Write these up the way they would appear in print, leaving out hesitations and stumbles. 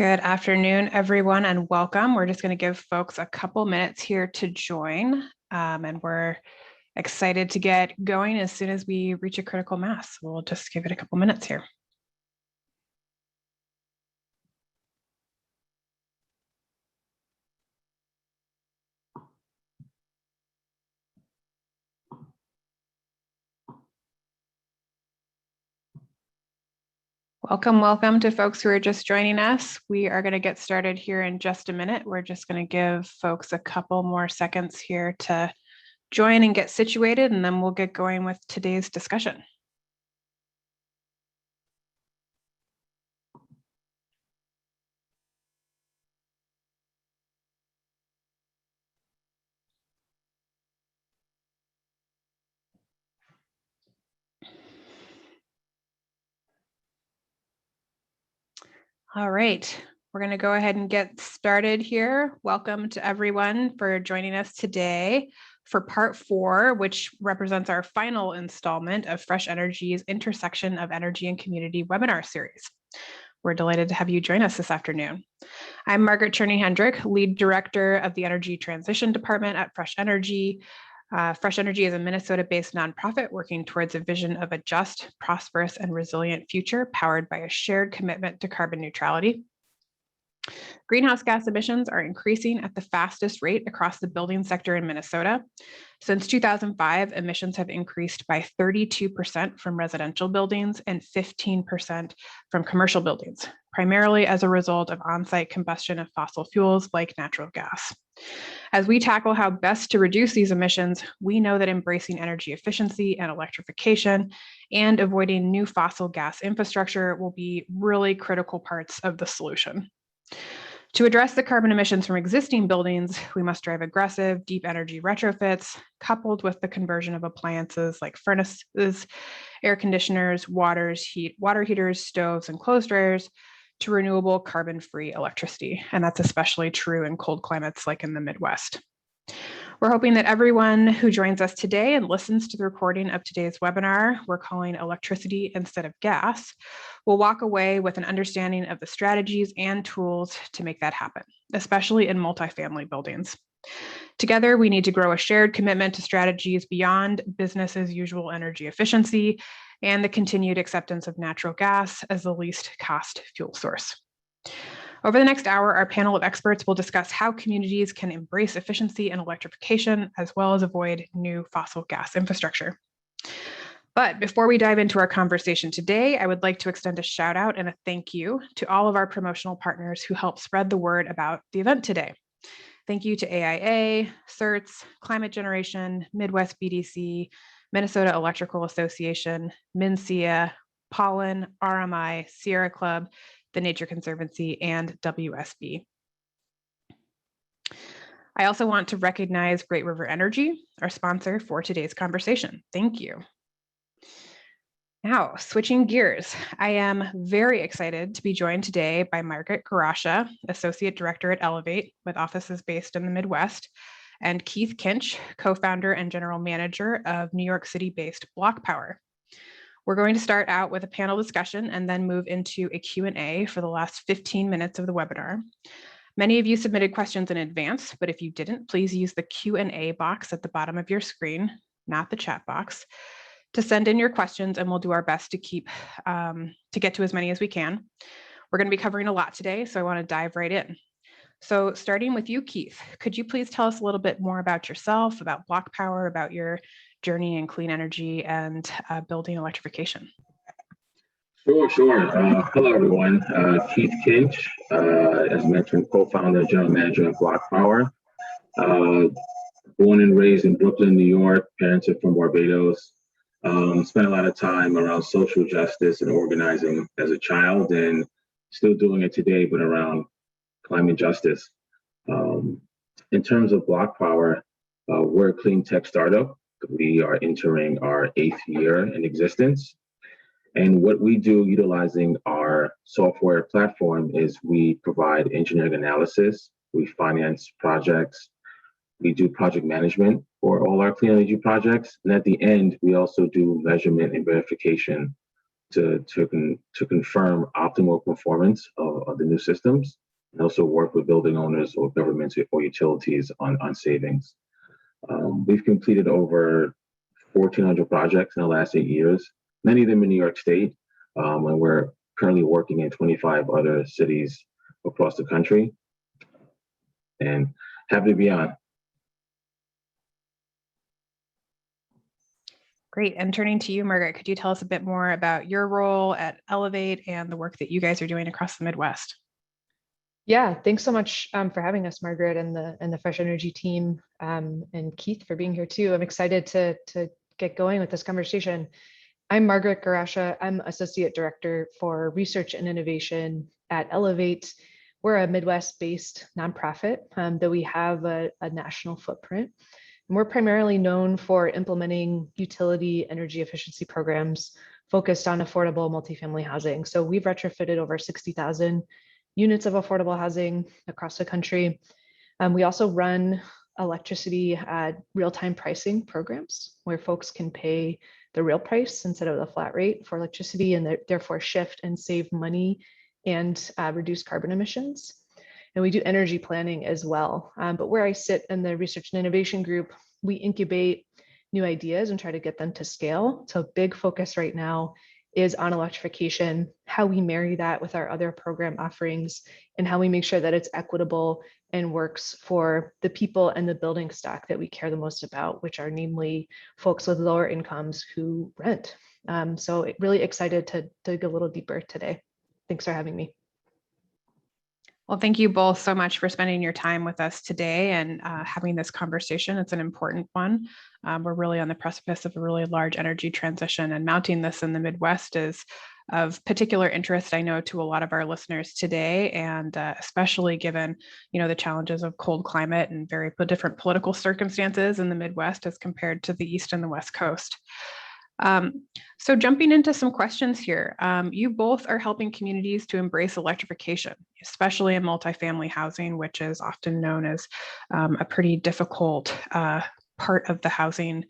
Good afternoon, everyone, and welcome. We're just going to give folks a couple minutes here to join, and we're excited to get going as soon as we reach a critical mass. We'll just give it a couple minutes here. Welcome to folks who are just joining us. We are going to get started here in just a minute. We're just going to give folks a couple more seconds here to join and get situated, and then we'll get going with today's discussion. All right, we're going to go ahead and get started here. Welcome to everyone for joining us today for part 4, which represents our final installment of Fresh Energy's Intersection of Energy and Community webinar series. We're delighted to have you join us this afternoon. I'm Margaret Cherney-Hendrick, Lead Director of the Energy Transition Department at Fresh Energy. Fresh Energy is a Minnesota-based nonprofit working towards a vision of a just, prosperous, and resilient future powered by a shared commitment to carbon neutrality. Greenhouse gas emissions are increasing at the fastest rate across the building sector in Minnesota. Since 2005, emissions have increased by 32% from residential buildings and 15% from commercial buildings, primarily as a result of on-site combustion of fossil fuels like natural gas. As we tackle how best to reduce these emissions, we know that embracing energy efficiency and electrification and avoiding new fossil gas infrastructure will be really critical parts of the solution. To address the carbon emissions from existing buildings, we must drive aggressive, deep energy retrofits, coupled with the conversion of appliances like furnaces, air conditioners, water heaters, stoves, and clothes dryers to renewable carbon-free electricity. And that's especially true in cold climates like in the Midwest. We're hoping that everyone who joins us today and listens to the recording of today's webinar, we're calling Electricity Instead of Gas, will walk away with an understanding of the strategies and tools to make that happen, especially in multifamily buildings. Together, we need to grow a shared commitment to strategies beyond business as usual energy efficiency and the continued acceptance of natural gas as the least cost fuel source. Over the next hour, our panel of experts will discuss how communities can embrace efficiency and electrification, as well as avoid new fossil gas infrastructure. But before we dive into our conversation today, I would like to extend a shout out and a thank you to all of our promotional partners who helped spread the word about the event today. Thank you to AIA, CERTS, Climate Generation, Midwest BDC, Minnesota Electrical Association, MNSEA, Pollen, RMI, Sierra Club, the Nature Conservancy, and WSB. I also want to recognize Great River Energy, our sponsor for today's conversation. Thank you. Now, switching gears, I am very excited to be joined today by Margaret, Associate Director at Elevate, with offices based in the Midwest, and Keith Kinch, co-founder and general manager of New York City-based Block Power. We're going to start out with a panel discussion and then move into a Q&A for the last 15 minutes of the webinar. Many of you submitted questions in advance, but if you didn't, please use the Q&A box at the bottom of your screen, not the chat box, to send in your questions, and we'll do our best to get to as many as we can. We're going to be covering a lot today, so I want to dive right in. So starting with you, Keith, could you please tell us a little bit more about yourself, about Block Power, about your journey in clean energy and building electrification? Sure. Hello, everyone. Keith Kinch, as mentioned, co-founder, general manager of Block Power. Born and raised in Brooklyn, New York. Parents are from Barbados. Spent a lot of time around social justice and organizing as a child, and still doing it today, but around climate justice. In terms of Block Power, we're a clean tech startup. We are entering our 8th year in existence. And what we do utilizing our software platform is we provide engineering analysis, we finance projects, we do project management for all our clean energy projects. And at the end, we also do measurement and verification to confirm optimal performance of the new systems, and also work with building owners or governments or utilities on savings. We've completed over 1,400 projects in the last 8 years, many of them in New York State, and we're currently working in 25 other cities across the country. And happy to be on. Great. And turning to you, Margaret, could you tell us a bit more about your role at Elevate and the work that you guys are doing across the Midwest? Yeah, thanks so much for having us, Margaret, and the Fresh Energy team, and Keith for being here too. I'm excited to get going with this conversation. I'm Margaret Garasha. I'm Associate Director for Research and Innovation at Elevate. We're a Midwest-based nonprofit, though we have a national footprint. And we're primarily known for implementing utility energy efficiency programs focused on affordable multifamily housing. So we've retrofitted over 60,000 units of affordable housing across the country. We also run electricity real-time pricing programs where folks can pay the real price instead of the flat rate for electricity, and therefore shift and save money and reduce carbon emissions. And we do energy planning as well. But where I sit in the research and innovation group, we incubate new ideas and try to get them to scale. So big focus right now is on electrification, how we marry that with our other program offerings, and how we make sure that it's equitable and works for the people and the building stock that we care the most about, which are namely folks with lower incomes who rent. So really excited to dig a little deeper today. Thanks for having me. Well, thank you both so much for spending your time with us today and having this conversation. It's an important one. We're really on the precipice of a really large energy transition, and mounting this in the Midwest is of particular interest, I know, to a lot of our listeners today, and especially given, the challenges of cold climate and very different political circumstances in the Midwest as compared to the East and the West Coast. So jumping into some questions here, you both are helping communities to embrace electrification, especially in multifamily housing, which is often known as a pretty difficult part of the housing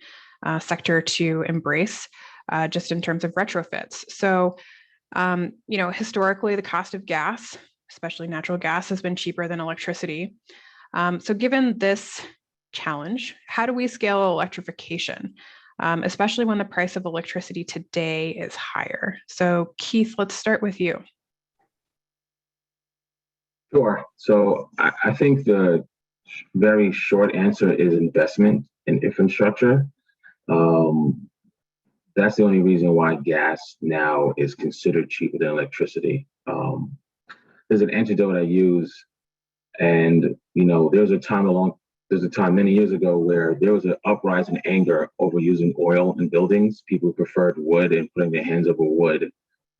sector to embrace, just in terms of retrofits. So, historically, the cost of gas, especially natural gas, has been cheaper than electricity. So given this challenge, how do we scale electrification? Especially when the price of electricity today is higher. So Keith, let's start with you. Sure. So I think the very short answer is investment in infrastructure. That's the only reason why gas now is considered cheaper than electricity. There's an antidote I use, and there's a time many years ago where there was an uprising in anger over using oil in buildings. People preferred wood and putting their hands over wood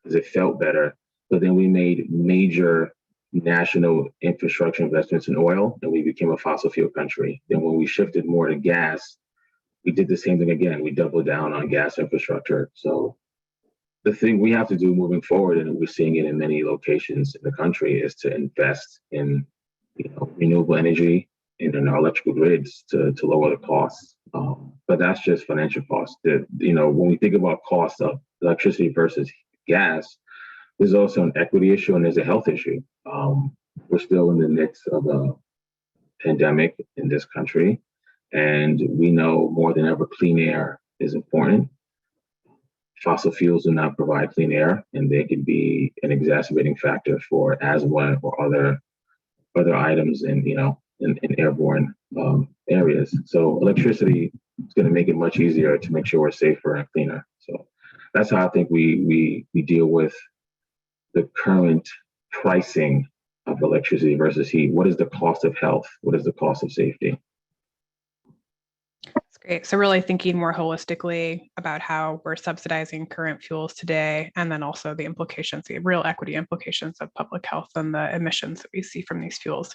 because it felt better. But then we made major national infrastructure investments in oil, and we became a fossil fuel country. Then when we shifted more to gas, we did the same thing again. We doubled down on gas infrastructure. So the thing we have to do moving forward, and we're seeing it in many locations in the country, is to invest in renewable energy in our electrical grids to lower the costs. But that's just financial costs. When we think about cost of electricity versus gas, there's also an equity issue and there's a health issue. We're still in the midst of a pandemic in this country, and we know more than ever clean air is important. Fossil fuels do not provide clean air, and they can be an exacerbating factor for asthma or other items in airborne areas. So electricity is going to make it much easier to make sure we're safer and cleaner. So that's how I think we deal with the current pricing of electricity versus heat. What is the cost of health? What is the cost of safety? That's great. So really thinking more holistically about how we're subsidizing current fuels today, and then also the implications, the real equity implications of public health and the emissions that we see from these fuels.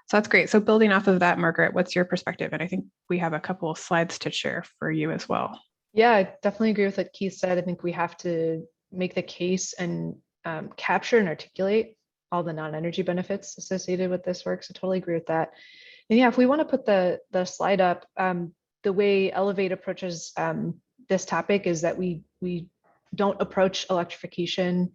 So that's great. So building off of that, Margaret, what's your perspective? And I think we have a couple of slides to share for you as well. Yeah, I definitely agree with what Keith said. I think we have to make the case and capture and articulate all the non-energy benefits associated with this work. So totally agree with that. And yeah, if we want to put the slide up, the way Elevate approaches this topic is that we don't approach electrification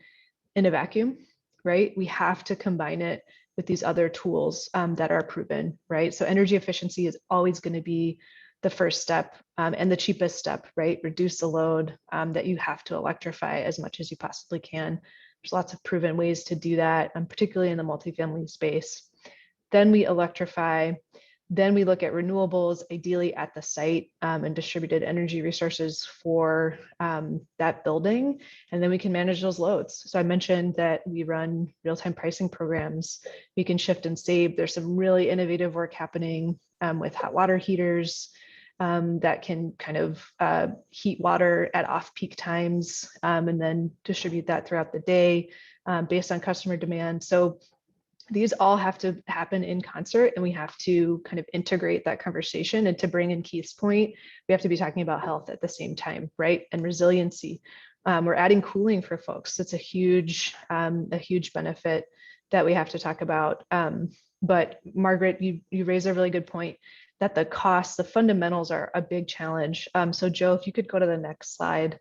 in a vacuum, right? We have to combine it with these other tools that are proven, right? So energy efficiency is always going to be the first step and the cheapest step, right? Reduce the load that you have to electrify as much as you possibly can. There's lots of proven ways to do that, particularly in the multifamily space. Then we electrify. Then we look at renewables, ideally at the site, and distributed energy resources for that building. And then we can manage those loads. So I mentioned that we run real-time pricing programs. We can shift and save. There's some really innovative work happening with hot water heaters that can kind of heat water at off-peak times and then distribute that throughout the day based on customer demand. So these all have to happen in concert, and we have to kind of integrate that conversation. And to bring in Keith's point, we have to be talking about health at the same time, right? And resiliency. We're adding cooling for folks. That's a huge benefit that we have to talk about. But Margaret, you raise a really good point that the costs, the fundamentals are a big challenge. So Joe, if you could go to the next slide.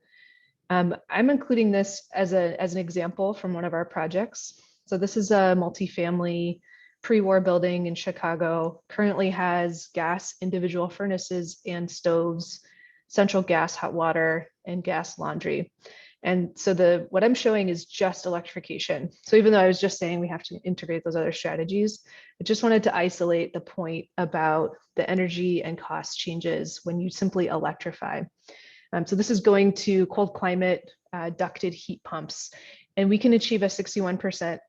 I'm including this as an example from one of our projects. So this is a multifamily pre-war building in Chicago, currently has gas individual furnaces and stoves, central gas hot water, and gas laundry. And so what I'm showing is just electrification. So even though I was just saying we have to integrate those other strategies, I just wanted to isolate the point about the energy and cost changes when you simply electrify. So this is going to cold climate ducted heat pumps, and we can achieve a 61%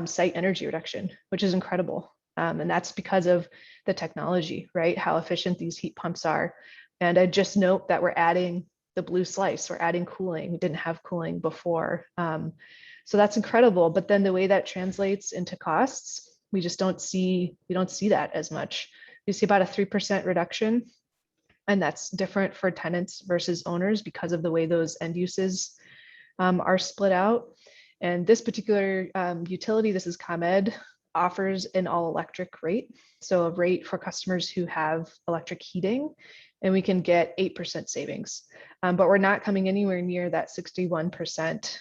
site energy reduction, which is incredible. And that's because of the technology, right? How efficient these heat pumps are. And I just note that we're adding the blue slice, we're adding cooling. We didn't have cooling before. So that's incredible. But then the way that translates into costs, we don't see that as much. You see about a 3% reduction. And that's different for tenants versus owners because of the way those end uses are split out. And this particular utility, this is ComEd, offers an all-electric rate. So a rate for customers who have electric heating, and we can get 8% savings. But we're not coming anywhere near that 61%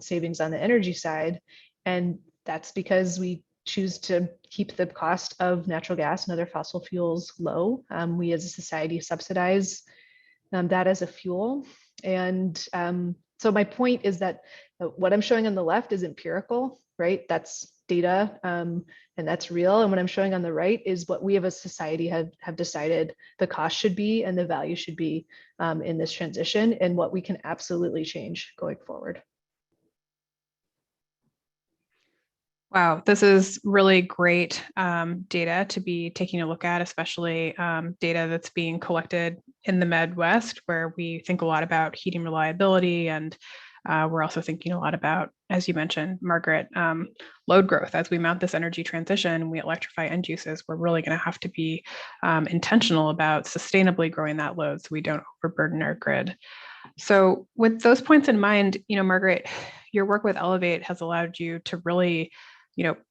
savings on the energy side. And that's because we choose to keep the cost of natural gas and other fossil fuels low. We as a society subsidize that as a fuel. And so my point is that what I'm showing on the left is empirical, right? That's data and that's real. And what I'm showing on the right is what we as a society have decided the cost should be and the value should be in this transition, and what we can absolutely change going forward. Wow, this is really great data to be taking a look at, especially data that's being collected in the Midwest, where we think a lot about heating reliability, and we're also thinking a lot about, as you mentioned, Margaret, load growth. As we mount this energy transition, we electrify end uses, we're really going to have to be intentional about sustainably growing that load so we don't overburden our grid. So with those points in mind, Margaret, your work with Elevate has allowed you to really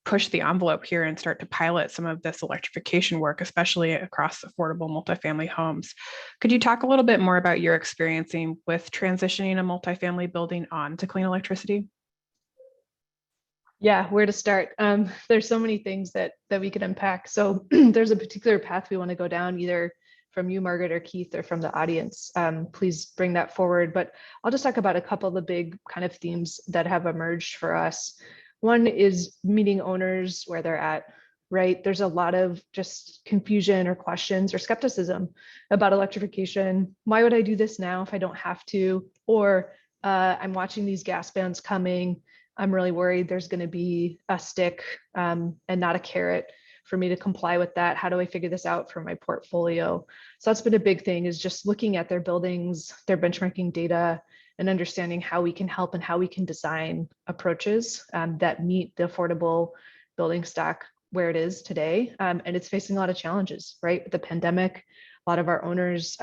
push the envelope here and start to pilot some of this electrification work, especially across affordable multifamily homes. Could you talk a little bit more about your experiencing with transitioning a multifamily building on to clean electricity? Yeah, where to start? There's so many things that we could unpack. So there's a particular path we want to go down, either from you, Margaret, or Keith, or from the audience. Please bring that forward. But I'll just talk about a couple of the big kind of themes that have emerged for us. One is meeting owners where they're at, right? There's a lot of just confusion or questions or skepticism about electrification. Why would I do this now if I don't have to? Or I'm watching these gas bans coming. I'm really worried there's going to be a stick and not a carrot for me to comply with that. How do I figure this out for my portfolio? So that's been a big thing, is just looking at their buildings, their benchmarking data, and understanding how we can help and how we can design approaches that meet the affordable building stock where it is today. And it's facing a lot of challenges, right? With the pandemic, a lot of our owners'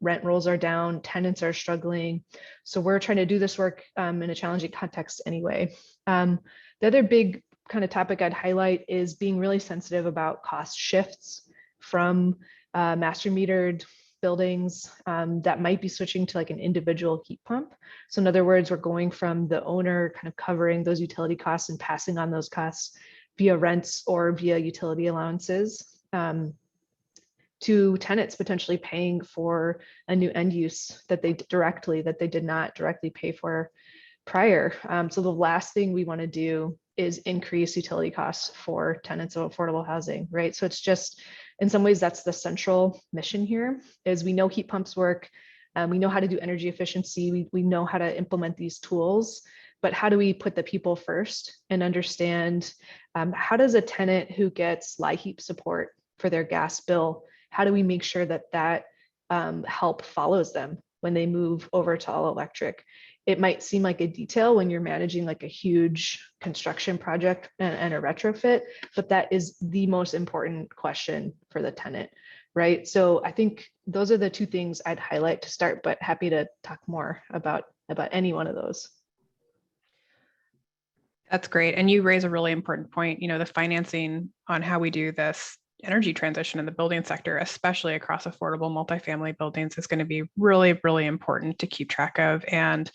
rent rolls are down, tenants are struggling. So we're trying to do this work in a challenging context anyway. The other big kind of topic I'd highlight is being really sensitive about cost shifts from master metered buildings that might be switching to like an individual heat pump. So in other words, we're going from the owner kind of covering those utility costs and passing on those costs via rents or via utility allowances to tenants potentially paying for a new end use that they did not directly pay for prior. So the last thing we want to do is increase utility costs for tenants of affordable housing, right? So it's just, in some ways, that's the central mission here, is we know heat pumps work, we know how to do energy efficiency, we know how to implement these tools, but how do we put the people first and understand how does a tenant who gets LIHEAP support for their gas bill, how do we make sure that that help follows them when they move over to all electric? It might seem like a detail when you're managing like a huge construction project and a retrofit, but that is the most important question for the tenant, right? So I think those are the two things I'd highlight to start, but happy to talk more about any one of those. That's great. And you raise a really important point, the financing on how we do this energy transition in the building sector, especially across affordable multifamily buildings, is going to be really, really important to keep track of. And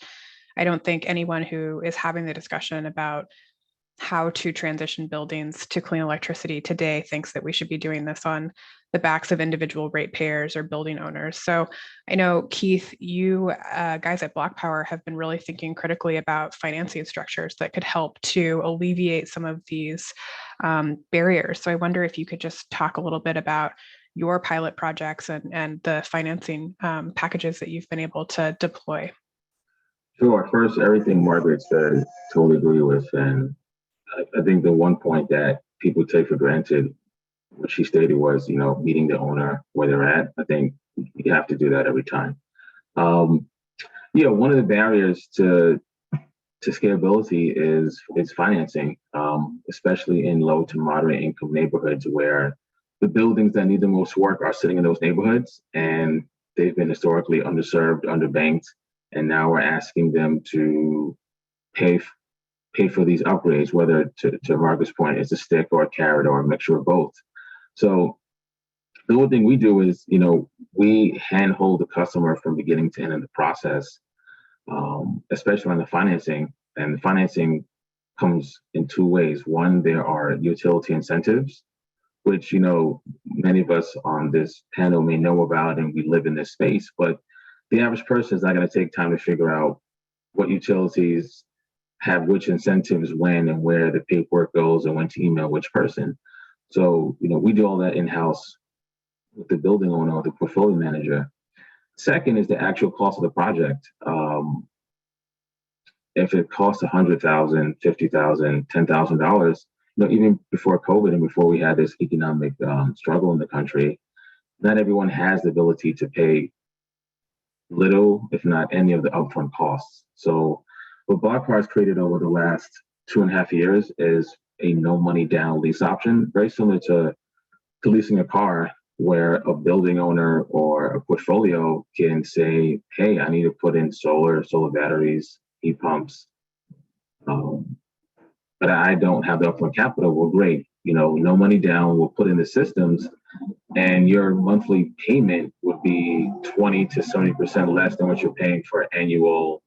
I don't think anyone who is having the discussion about how to transition buildings to clean electricity today thinks that we should be doing this on the backs of individual ratepayers or building owners. So I know, Keith, you guys at Block Power have been really thinking critically about financing structures that could help to alleviate some of these barriers. So I wonder if you could just talk a little bit about your pilot projects and the financing packages that you've been able to deploy. Sure. First, everything Margaret said, totally agree with. And I think the one point that people take for granted, what she stated was, meeting the owner where they're at. I think you have to do that every time. One of the barriers to scalability is financing, especially in low to moderate income neighborhoods where the buildings that need the most work are sitting in those neighborhoods, and they've been historically underserved, underbanked, and now we're asking them to pay for these upgrades, whether to Margaret's point, it's a stick or a carrot or a mixture of both. So the one thing we do is, we handhold the customer from beginning to end of the process, especially on the financing. And the financing comes in two ways. One, there are utility incentives, which, many of us on this panel may know about, and we live in this space, but the average person is not going to take time to figure out what utilities have which incentives when and where the paperwork goes and when to email which person. So, we do all that in-house with the building owner or the portfolio manager. Second is the actual cost of the project. If it costs $100,000, $50,000, $10,000, even before COVID and before we had this economic struggle in the country, not everyone has the ability to pay little, if not any, of the upfront costs. So what Block Power has created over the last 2.5 years is a no money down lease option, very similar to leasing a car, where a building owner or a portfolio can say, hey, I need to put in solar batteries, heat pumps, but I don't have the upfront capital. Well, great, no money down, we'll put in the systems, and your monthly payment would be 20 to 70% less than what you're paying for annual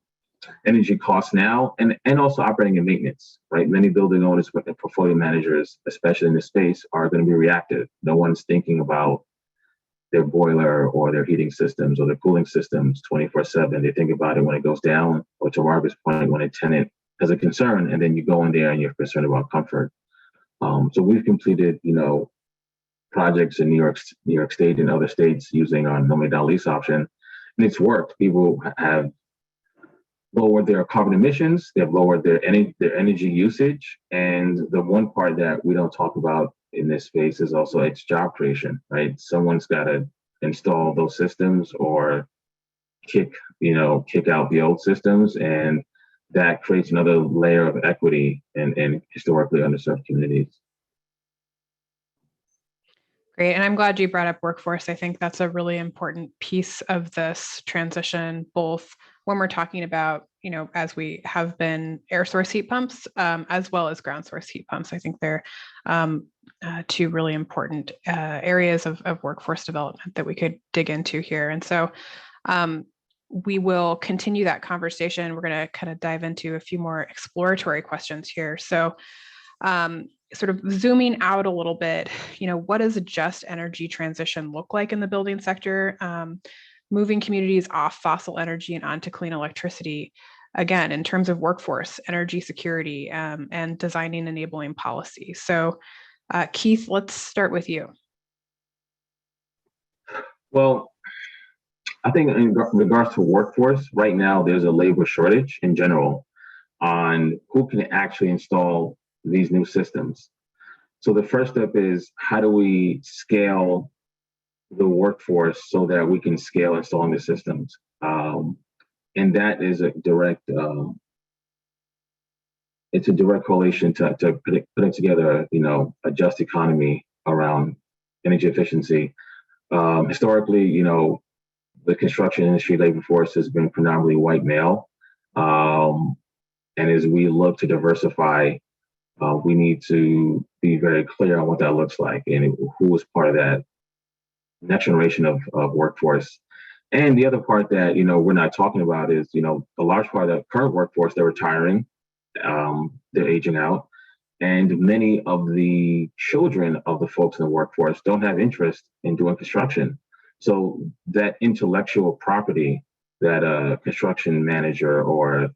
energy costs now, and also operating and maintenance, right? Many building owners and portfolio managers, especially in this space, are going to be reactive. No one's thinking about their boiler or their heating systems or their cooling systems 24/7. They think about it when it goes down, or to Margaret's point, when a tenant has a concern, and then you go in there and you're concerned about comfort. So we've completed, projects in New York State and other states using our no money down lease option, and it's worked. People have lowered their carbon emissions, they've lowered their energy usage, and the one part that we don't talk about in this space is also it's job creation, right? Someone's got to install those systems or kick out the old systems, and that creates another layer of equity in historically underserved communities. Great. And I'm glad you brought up workforce. I think that's a really important piece of this transition, both when we're talking about as we have been air source heat pumps, as well as ground source heat pumps. I think they're two really important areas of workforce development that we could dig into here. And so we will continue that conversation. We're going to kind of dive into a few more exploratory questions here. So sort of zooming out a little bit, what does a just energy transition look like in the building sector? Moving communities off fossil energy and onto clean electricity, again, in terms of workforce, energy security, and designing enabling policy. So Keith, let's start with you. Well, I think in regards to workforce, right now, there's a labor shortage in general on who can actually install these new systems. So the first step is, how do we scale the workforce so that we can scale installing the systems? And that is a direct, it's a direct correlation to putting together, a just economy around energy efficiency. Historically, the construction industry labor force has been predominantly white male. And as we look to diversify, we need to be very clear on what that looks like and who is part of that next generation of workforce. And the other part that, we're not talking about is, a large part of the current workforce, they're retiring, they're aging out. And many of the children of the folks in the workforce don't have interest in doing construction. So that intellectual property that a construction manager or,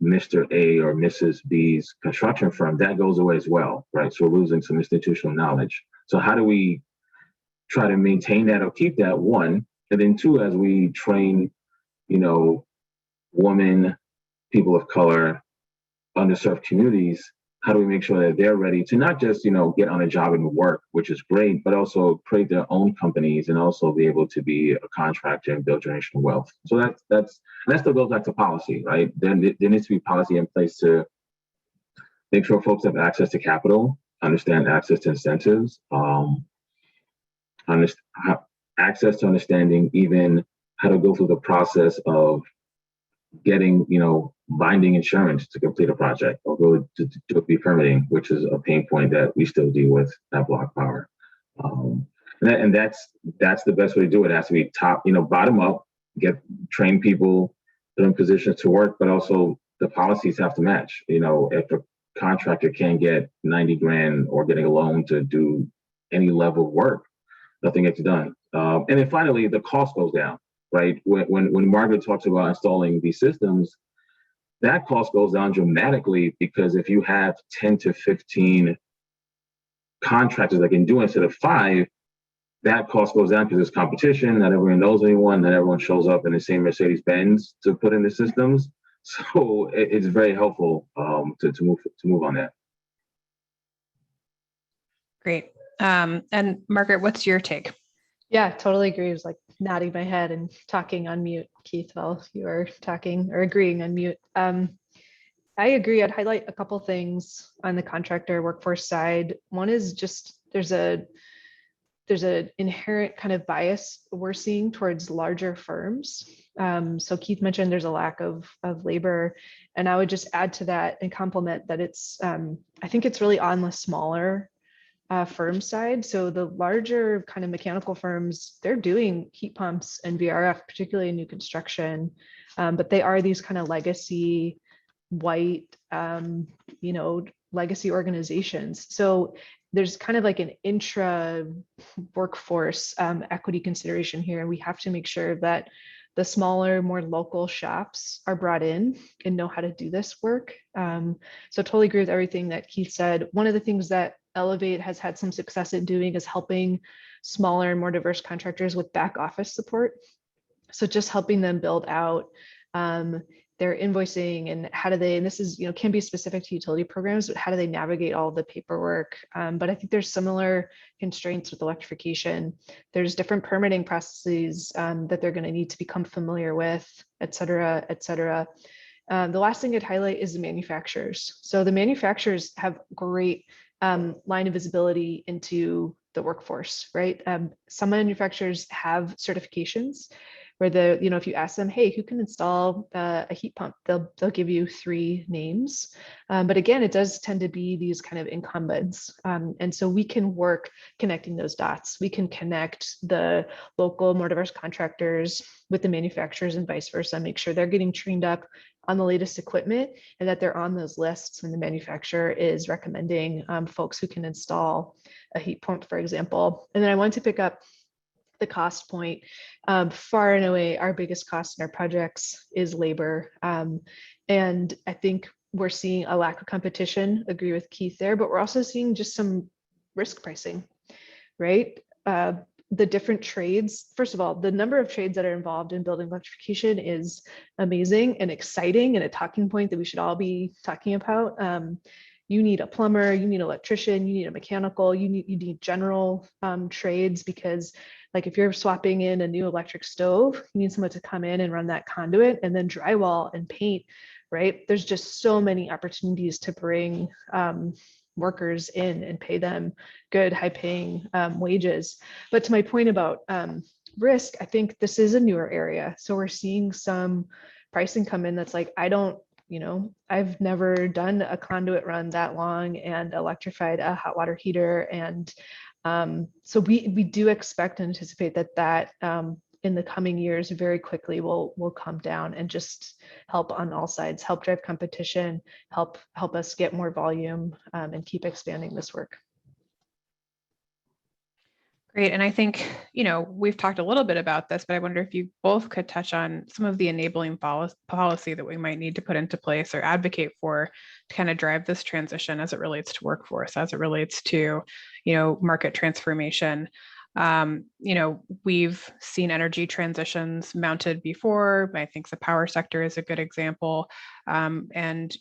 Mr. A or Mrs. B's construction firm, that goes away as well, right? So we're losing some institutional knowledge. So how do we try to maintain that or keep that, one? And then two, as we train, women, people of color, underserved communities, how do we make sure that they're ready to not just, get on a job and work, which is great, but also create their own companies and also be able to be a contractor and build generational wealth. So that still goes back to policy, right? There needs to be policy in place to make sure folks have access to capital, understand access to incentives, access to understanding even how to go through the process of getting, binding insurance to complete a project or go to be permitting, which is a pain point that we still deal with at Block Power. And that's the best way to do it. It has to be top, bottom up, train people, put in positions to work, but also the policies have to match. If a contractor can't get 90 grand or getting a loan to do any level of work, nothing gets done. And then finally, the cost goes down, right? When Margaret talks about installing these systems, that cost goes down dramatically, because if you have 10 to 15 contractors that can do it instead of 5, that cost goes down because there's competition. Not everyone knows anyone. Not everyone shows up in the same Mercedes-Benz to put in the systems. So it's very helpful to move on that. Great. And Margaret, what's your take? Yeah, totally agree. I was like nodding my head and talking on mute, Keith, while you were talking or agreeing on mute. I agree. I'd highlight a couple things on the contractor workforce side. One is just there's an inherent kind of bias we're seeing towards larger firms. So Keith mentioned there's a lack of labor, and I would just add to that and complement that it's I think it's really on the smaller firm side. So the larger kind of mechanical firms, they're doing heat pumps and VRF, particularly in new construction, but they are these kind of legacy white, legacy organizations. So there's kind of like an intra workforce equity consideration here. And we have to make sure that the smaller, more local shops are brought in and know how to do this work. So totally agree with everything that Keith said. One of the things that Elevate has had some success in doing is helping smaller and more diverse contractors with back office support. So just helping them build out their invoicing and how do they, and this is, can be specific to utility programs, but how do they navigate all the paperwork? But I think there's similar constraints with electrification. There's different permitting processes that they're going to need to become familiar with, et cetera, et cetera. The last thing I'd highlight is the manufacturers. So the manufacturers have great line of visibility into the workforce, right? Some manufacturers have certifications where if you ask them, hey, who can install a heat pump, they'll give you 3 names. But again, it does tend to be these kind of incumbents. And so we can work connecting those dots. We can connect the local, more diverse contractors with the manufacturers and vice versa, make sure they're getting trained up on the latest equipment and that they're on those lists when the manufacturer is recommending folks who can install a heat pump, for example. And then I want to pick up the cost point. Far and away, our biggest cost in our projects is labor. And I think we're seeing a lack of competition, agree with Keith there, but we're also seeing just some risk pricing, right? The different trades, first of all, the number of trades that are involved in building electrification is amazing and exciting and a talking point that we should all be talking about. You need a plumber, you need an electrician, you need a mechanical, you need general trades, because like if you're swapping in a new electric stove, you need someone to come in and run that conduit and then drywall and paint, right? There's just so many opportunities to bring workers in and pay them good, high paying wages. But to my point about risk, I think this is a newer area. So we're seeing some pricing come in that's like, I've never done a conduit run that long and electrified a hot water heater. And so we do expect and anticipate that in the coming years very quickly will come down and just help on all sides, help drive competition, help us get more volume and keep expanding this work. Great. And I think, we've talked a little bit about this, but I wonder if you both could touch on some of the enabling policy that we might need to put into place or advocate for to kind of drive this transition as it relates to workforce, as it relates to, market transformation. We've seen energy transitions mounted before. I think the power sector is a good example. And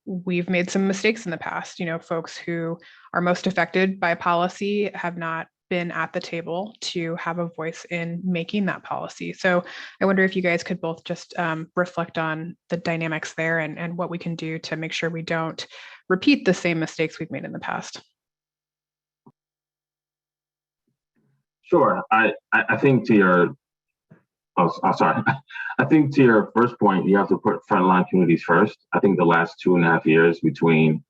we've made some mistakes in the past. Folks who are most affected by policy have not been at the table to have a voice in making that policy. So I wonder if you guys could both just reflect on the dynamics there and what we can do to make sure we don't repeat the same mistakes we've made in the past. Sure. I think to your, I think to your first point, you have to put frontline communities first. I think the last 2.5 years between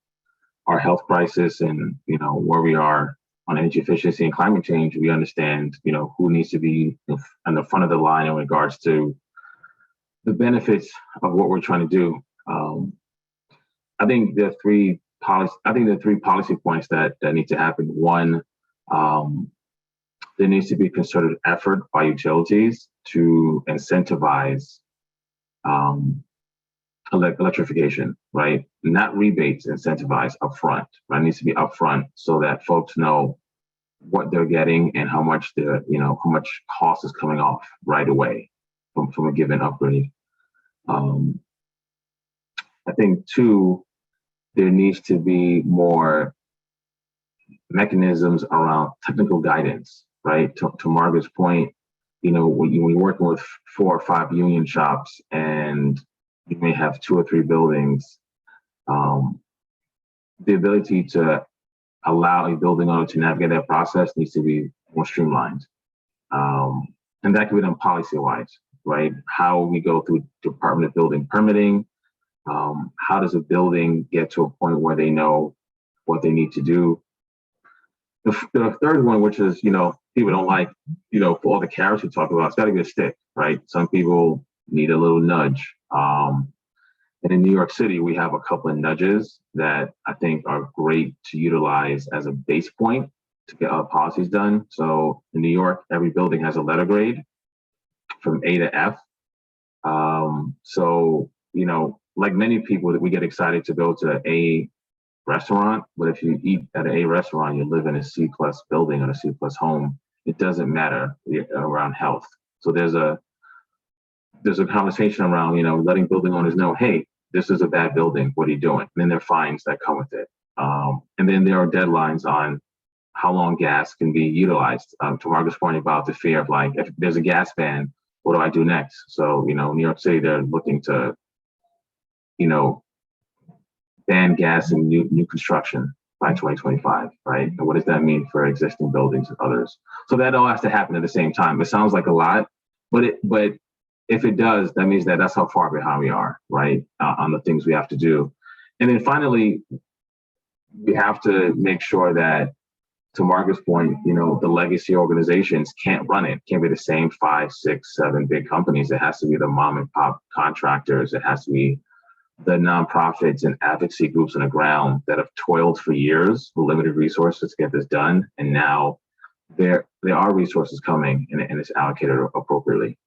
our health crisis and, where we are on energy efficiency and climate change, we understand, who needs to be on the front of the line in regards to the benefits of what we're trying to do. I think the three policy points that need to happen. One, there needs to be concerted effort by utilities to incentivize electrification, right? Not rebates, incentivize upfront. Right? It needs to be upfront so that folks know what they're getting and how much how much cost is coming off right away from a given upgrade. I think 2, there needs to be more mechanisms around technical guidance, right? To Margaret's point, when you're working with 4 or 5 union shops and you may have 2 or 3 buildings, the ability to allow a building owner to navigate that process needs to be more streamlined. And that can be done policy-wise, right? How we go through Department of Building permitting, how does a building get to a point where they know what they need to do? The third one, which is, people don't like, for all the carrots we talk about, it's got to be a stick, right? Some people need a little nudge. And in New York City, we have a couple of nudges that I think are great to utilize as a base point to get our policies done. So in New York, every building has a letter grade from A to F. So, like many people, we get excited to go to A restaurant, but if you eat at an A restaurant, you live in a C+ building or a C+ home, it doesn't matter around health. So there's a conversation around, letting building owners know, hey, this is a bad building, what are you doing? And then there are fines that come with it. And then there are deadlines on how long gas can be utilized. To Margaret's point about the fear of like, if there's a gas ban, what do I do next? So, New York City, they're looking to, ban gas in new construction by 2025, right? And what does that mean for existing buildings and others? So that all has to happen at the same time. It sounds like a lot, but if it does, that means that that's how far behind we are, right, on the things we have to do. And then finally, we have to make sure that, to Margaret's point, the legacy organizations can't run it. Can't be the same 5, 6, 7 big companies. It has to be the mom and pop contractors. It has to be the nonprofits and advocacy groups on the ground that have toiled for years with limited resources to get this done. And now there are resources coming, and it's allocated appropriately.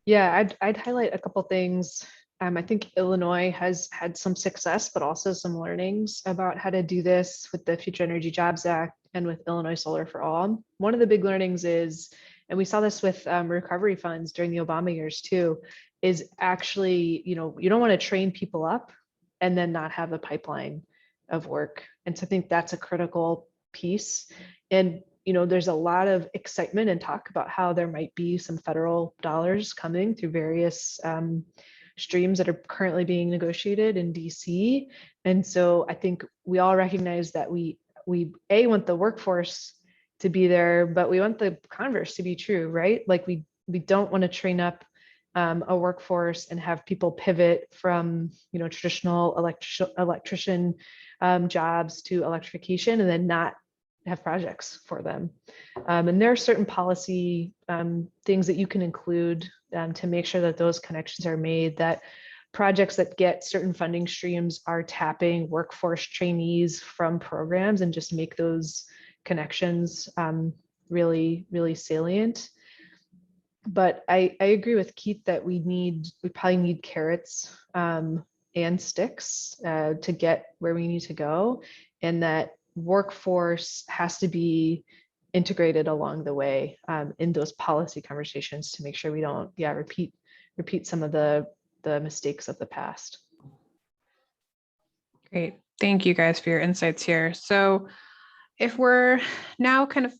Yeah, I'd highlight a couple things. I think Illinois has had some success, but also some learnings about how to do this with the Future Energy Jobs Act and with Illinois Solar for All. One of the big learnings is, and we saw this with recovery funds during the Obama years too, is actually, you don't want to train people up and then not have a pipeline of work. And so I think that's a critical piece. And there's a lot of excitement and talk about how there might be some federal dollars coming through various streams that are currently being negotiated in DC. And so I think we all recognize that we want the workforce to be there, but we want the converse to be true, right? Like we don't want to train up a workforce and have people pivot from traditional electrician jobs to electrification and then not have projects for them. And there are certain policy things that you can include to make sure that those connections are made, that projects that get certain funding streams are tapping workforce trainees from programs, and just make those connections really, really salient. But I agree with Keith that we probably need carrots and sticks to get where we need to go, and that workforce has to be integrated along the way in those policy conversations to make sure we don't repeat some of the mistakes of the past. Great. Thank you guys for your insights here. So if we're now kind of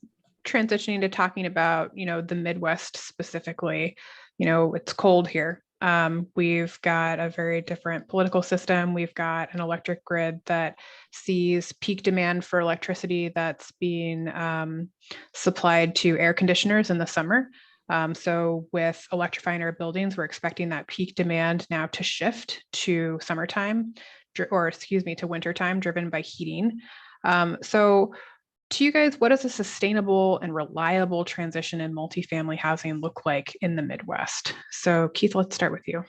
transitioning to talking about, the Midwest specifically, it's cold here. We've got a very different political system. We've got an electric grid that sees peak demand for electricity that's being supplied to air conditioners in the summer. So with electrifying our buildings, we're expecting that peak demand now to shift to summertime, to wintertime, driven by heating. So to you guys, what does a sustainable and reliable transition in multifamily housing look like in the Midwest? So Keith, let's start with you.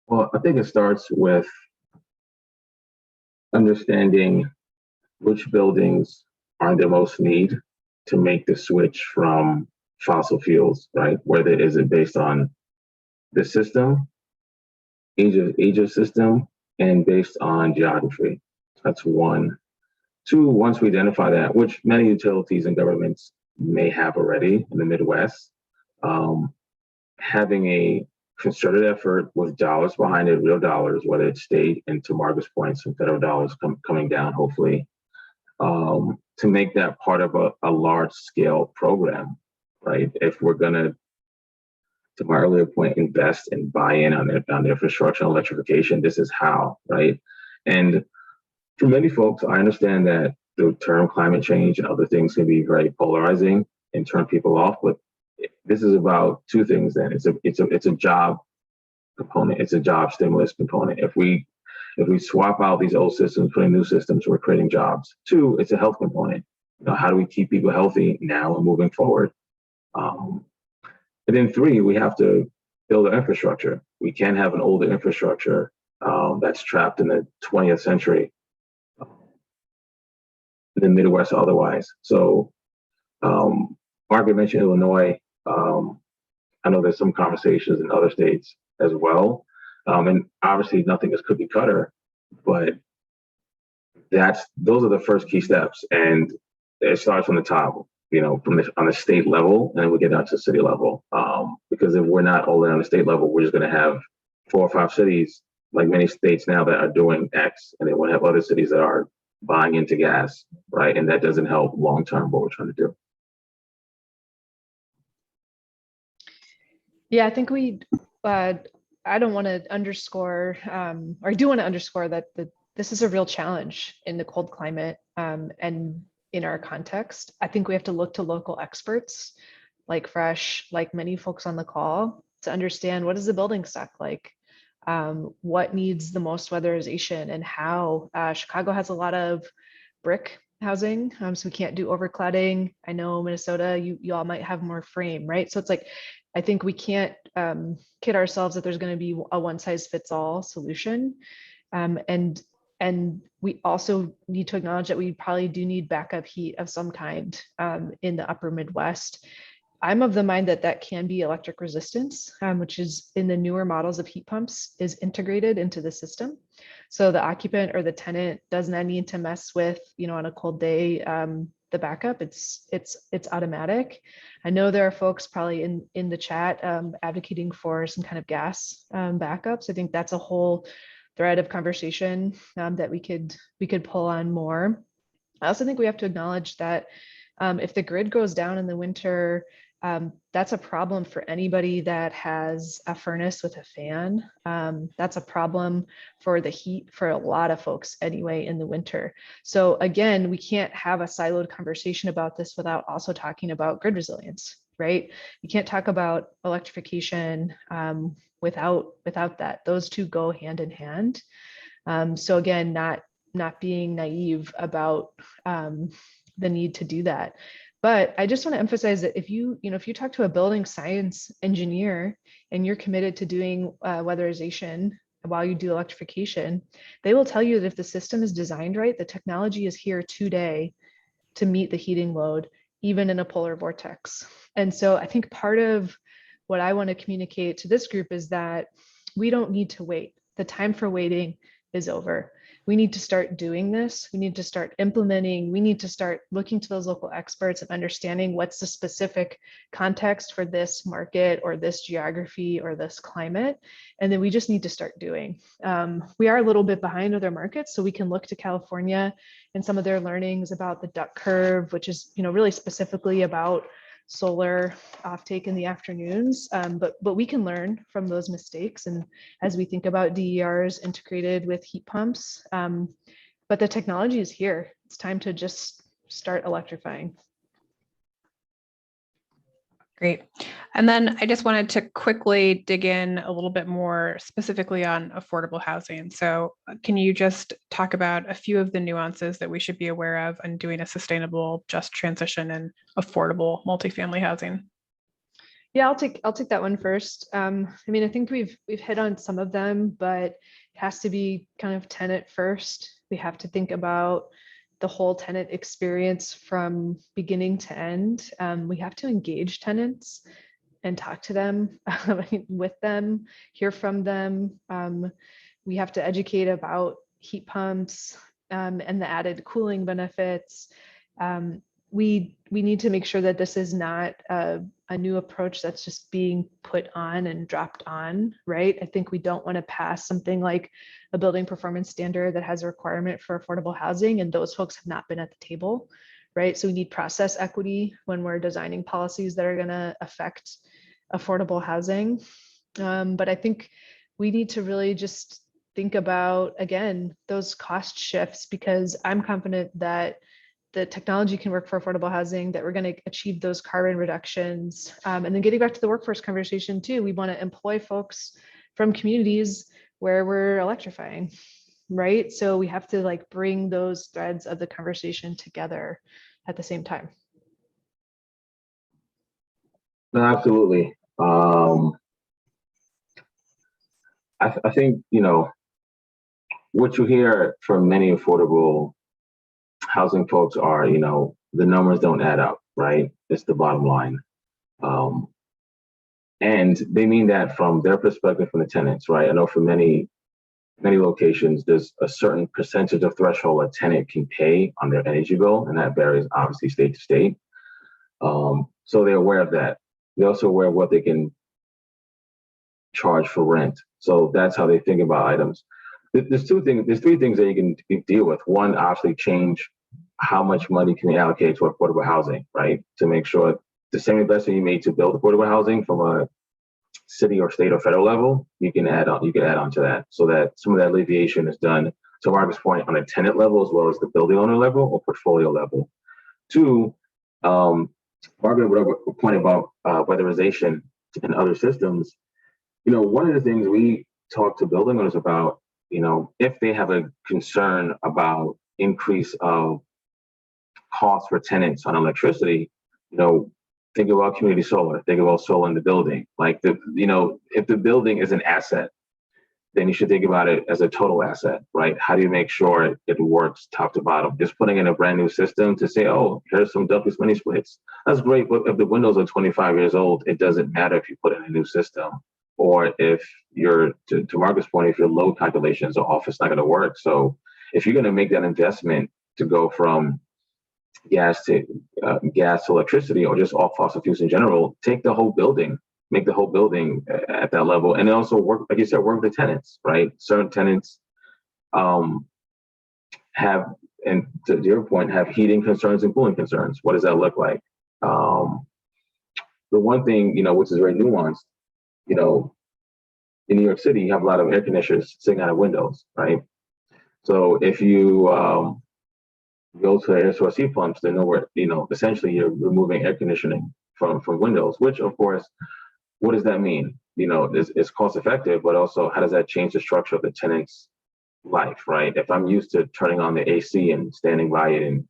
Well, I think it starts with understanding which buildings are in the most need to make the switch from fossil fuels, right? Whether is it based on the system, age of system, and based on geography. That's one. Two, once we identify that, which many utilities and governments may have already in the Midwest, having a concerted effort with dollars behind it, real dollars, whether it's state and, to Margaret's point, some federal dollars coming down, hopefully, to make that part of a large scale program, right? If we're gonna, to my earlier point, invest and buy in on the infrastructure and electrification, this is how, right? And for many folks, I understand that the term climate change and other things can be very polarizing and turn people off, but this is about two things. Then it's a job component. It's a job stimulus component. If we swap out these old systems, put in new systems, we're creating jobs. Two, it's a health component. How do we keep people healthy now and moving forward? And then three, we have to build our infrastructure. We can't have an older infrastructure that's trapped in the 20th century. The Midwest or otherwise. So Margaret mentioned Illinois. I know there's some conversations in other states as well. And obviously nothing is cookie cutter, but those are the first key steps. And it starts from the top, on the state level, and then we get down to the city level. Because if we're not only on the state level, we're just gonna have 4 or 5 cities, like many states now, that are doing X, and then we'll have other cities that are buying into gas, right? And that doesn't help long-term what we're trying to do. Yeah, I think I don't want to underscore, or I do want to underscore that this is a real challenge in the cold climate. And in our context. I think we have to look to local experts like Fresh, like many folks on the call, to understand what is the building stock like, what needs the most weatherization, and how. Chicago has a lot of brick housing, so we can't do overcladding. I know Minnesota, you all might have more frame, right? So it's like, I think we can't kid ourselves that there's going to be a one size fits all solution. And we also need to acknowledge that we probably do need backup heat of some kind in the upper Midwest. I'm of the mind that that can be electric resistance, which is in the newer models of heat pumps, is integrated into the system. So the occupant or the tenant does not need to mess with, on a cold day, the backup. It's automatic. I know there are folks probably in the chat advocating for some kind of gas backups. I think that's a whole thread of conversation that we could pull on more. I also think we have to acknowledge that if the grid goes down in the winter, that's a problem for anybody that has a furnace with a fan. That's a problem for the heat for a lot of folks anyway in the winter. So again, we can't have a siloed conversation about this without also talking about grid resilience, right? You can't talk about electrification without that. Those two go hand in hand. So again, not being naive about the need to do that. But I just want to emphasize that if you talk to a building science engineer and you're committed to doing weatherization while you do electrification, they will tell you that if the system is designed right, the technology is here today to meet the heating load, even in a polar vortex. And so I think part of what I want to communicate to this group is that we don't need to wait. The time for waiting is over. We need to start doing this. We need to start implementing. We need to start looking to those local experts and understanding what's the specific context for this market or this geography or this climate. And then we just need to start doing. We are a little bit behind other markets, so we can look to California and some of their learnings about the duck curve, which is really specifically about solar offtake in the afternoons, but we can learn from those mistakes, and as we think about DERs integrated with heat pumps, but the technology is here. It's time to just start electrifying. Great. And then I just wanted to quickly dig in a little bit more specifically on affordable housing. So can you just talk about a few of the nuances that we should be aware of in doing a sustainable, just transition and affordable multifamily housing? Yeah, I'll take that one first. I think we've hit on some of them, but it has to be kind of tenant first. We have to think about the whole tenant experience from beginning to end. We have to engage tenants and talk to them, with them, hear from them. We have to educate about heat pumps and the added cooling benefits. We need to make sure that this is not a new approach that's just being put on and dropped on, right? I think we don't want to pass something like a building performance standard that has a requirement for affordable housing, and those folks have not been at the table, right? So we need process equity when we're designing policies that are going to affect affordable housing. But I think we need to really just think about, again, those cost shifts, because I'm confident that the technology can work for affordable housing, that we're going to achieve those carbon reductions. And then getting back to the workforce conversation too, we want to employ folks from communities where we're electrifying, right? So we have to bring those threads of the conversation together at the same time. No, absolutely. I think, what you hear from many affordable housing folks are, the numbers don't add up, right? It's the bottom line. And they mean that from their perspective, from the tenants, right? I know for many locations, there's a certain percentage of threshold a tenant can pay on their energy bill, and that varies obviously state to state. So they're aware of that. They're also aware of what they can charge for rent. So that's how they think about items. There's three things that you can deal with. One, obviously change how much money can you allocate to affordable housing, right? To make sure the same investment you made to build affordable housing from a city or state or federal level, you can add on to that, so that some of that alleviation is done, to Margaret's point, on a tenant level as well as the building owner level or portfolio level. Two, Margaret, whatever point about weatherization and other systems, one of the things we talk to building owners about, if they have a concern about increase of costs for tenants on electricity, think about community solar, think about solar in the building. Like if the building is an asset, then you should think about it as a total asset, right? How do you make sure it works top to bottom? Just putting in a brand new system to say, oh, here's some Ductless mini splits. That's great, but if the windows are 25 years old, it doesn't matter if you put in a new system. Or if you're, to Margaret's point, if your load calculations are off, it's not gonna work. So if you're gonna make that investment to go from gas to electricity, or just all fossil fuels in general, take the whole building, make the whole building at that level, and then also work, like you said, work with the tenants, right? Certain tenants have, and to your point, have heating concerns and cooling concerns. What does that look like? The one thing, which is very nuanced, in New York City, you have a lot of air conditioners sitting out of windows, right? So if you go to air source heat pumps, then nowhere, essentially you're removing air conditioning from windows, which of course, what does that mean? It's cost effective, but also how does that change the structure of the tenant's life, right? If I'm used to turning on the AC and standing by it and,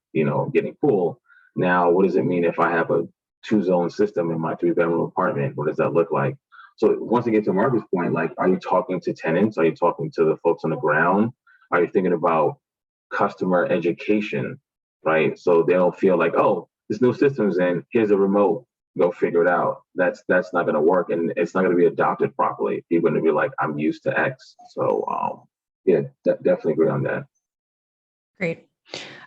getting cool, now what does it mean if I have a 2-zone system in my 3-bedroom apartment? What does that look like? So once again, to Margaret's point, like, are you talking to tenants? Are you talking to the folks on the ground? Are you thinking about customer education, right? So they don't feel like, oh, this new system's in, here's a remote, go figure it out. That's not going to work, and it's not going to be adopted properly. You're going to be like, I'm used to X. So yeah, definitely agree on that. Great.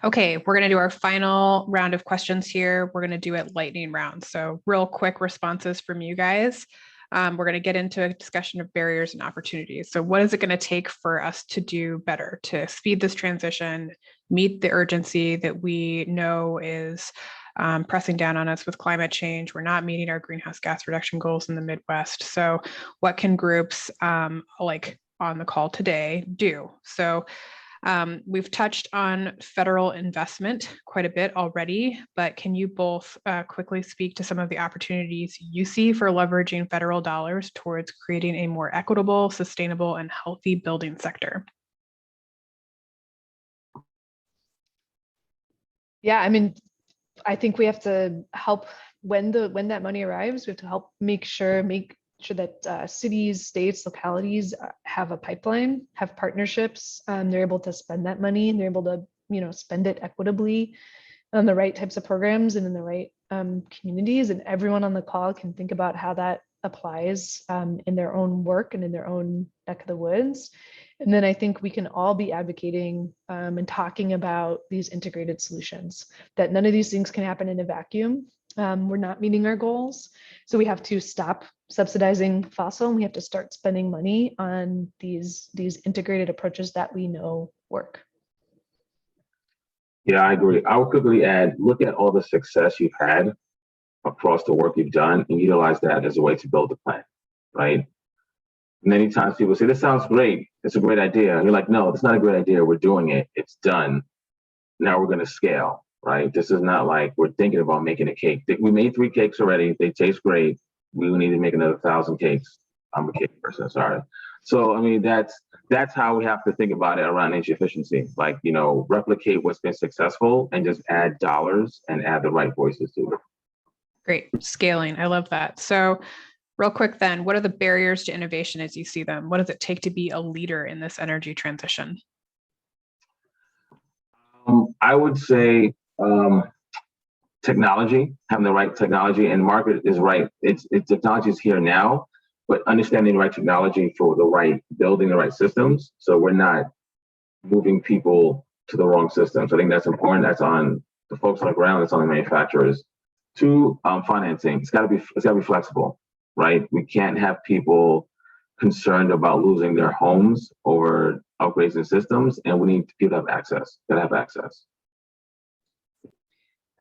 Okay, we're going to do our final round of questions here. We're going to do it lightning round. So real quick responses from you guys. We're going to get into a discussion of barriers and opportunities. So what is it going to take for us to do better to speed this transition, meet the urgency that we know is pressing down on us with climate change? We're not meeting our greenhouse gas reduction goals in the Midwest. So what can groups like on the call today do? So we've touched on federal investment quite a bit already, but can you both quickly speak to some of the opportunities you see for leveraging federal dollars towards creating a more equitable, sustainable, and healthy building sector? Yeah, I mean, I think we have to help when that money arrives. We have to help make sure that cities, states, localities have a pipeline, have partnerships. They're able to spend that money, and they're able to spend it equitably on the right types of programs and in the right communities. And everyone on the call can think about how that applies in their own work and in their own neck of the woods. And then I think we can all be advocating and talking about these integrated solutions, that none of these things can happen in a vacuum. We're not meeting our goals. So we have to stop subsidizing fossil, and we have to start spending money on these integrated approaches that we know work. Yeah, I agree. I would quickly add, look at all the success you've had across the work you've done and utilize that as a way to build a plan, right? Many times people say, this sounds great. It's a great idea. And you're like, no, it's not a great idea. We're doing it. It's done. Now we're going to scale, right? This is not like we're thinking about making a cake. We made 3 cakes already. They taste great. We need to make another 1,000 cakes. I'm a cake person, sorry. So, I mean, that's how we have to think about it around energy efficiency. Like, replicate what's been successful and just add dollars and add the right voices to it. Great. Scaling. I love that. So real quick then, what are the barriers to innovation as you see them? What does it take to be a leader in this energy transition? I would say technology, having the right technology, and Margaret is right. It's technology is here now, but understanding the right technology for building the right systems. So we're not moving people to the wrong systems. I think that's important. That's on the folks on the ground. That's on the manufacturers. 2, financing. It's got to be flexible, right? We can't have people concerned about losing their homes over upgrades in systems, and we need people to have access. Gotta have access.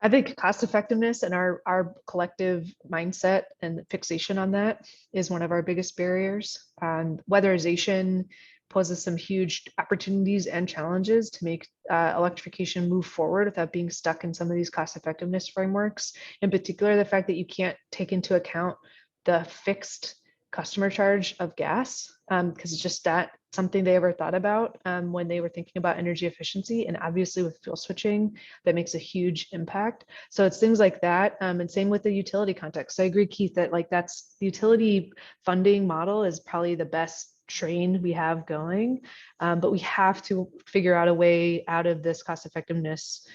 I think cost effectiveness and our collective mindset and fixation on that is one of our biggest barriers. Weatherization, poses some huge opportunities and challenges to make electrification move forward without being stuck in some of these cost effectiveness frameworks. In particular, the fact that you can't take into account the fixed customer charge of gas, because it's just that something they ever thought about when they were thinking about energy efficiency. And obviously with fuel switching, that makes a huge impact. So it's things like that. And same with the utility context. So I agree, Keith, that like that's the utility funding model is probably the best train we have going, but we have to figure out a way out of this cost effectiveness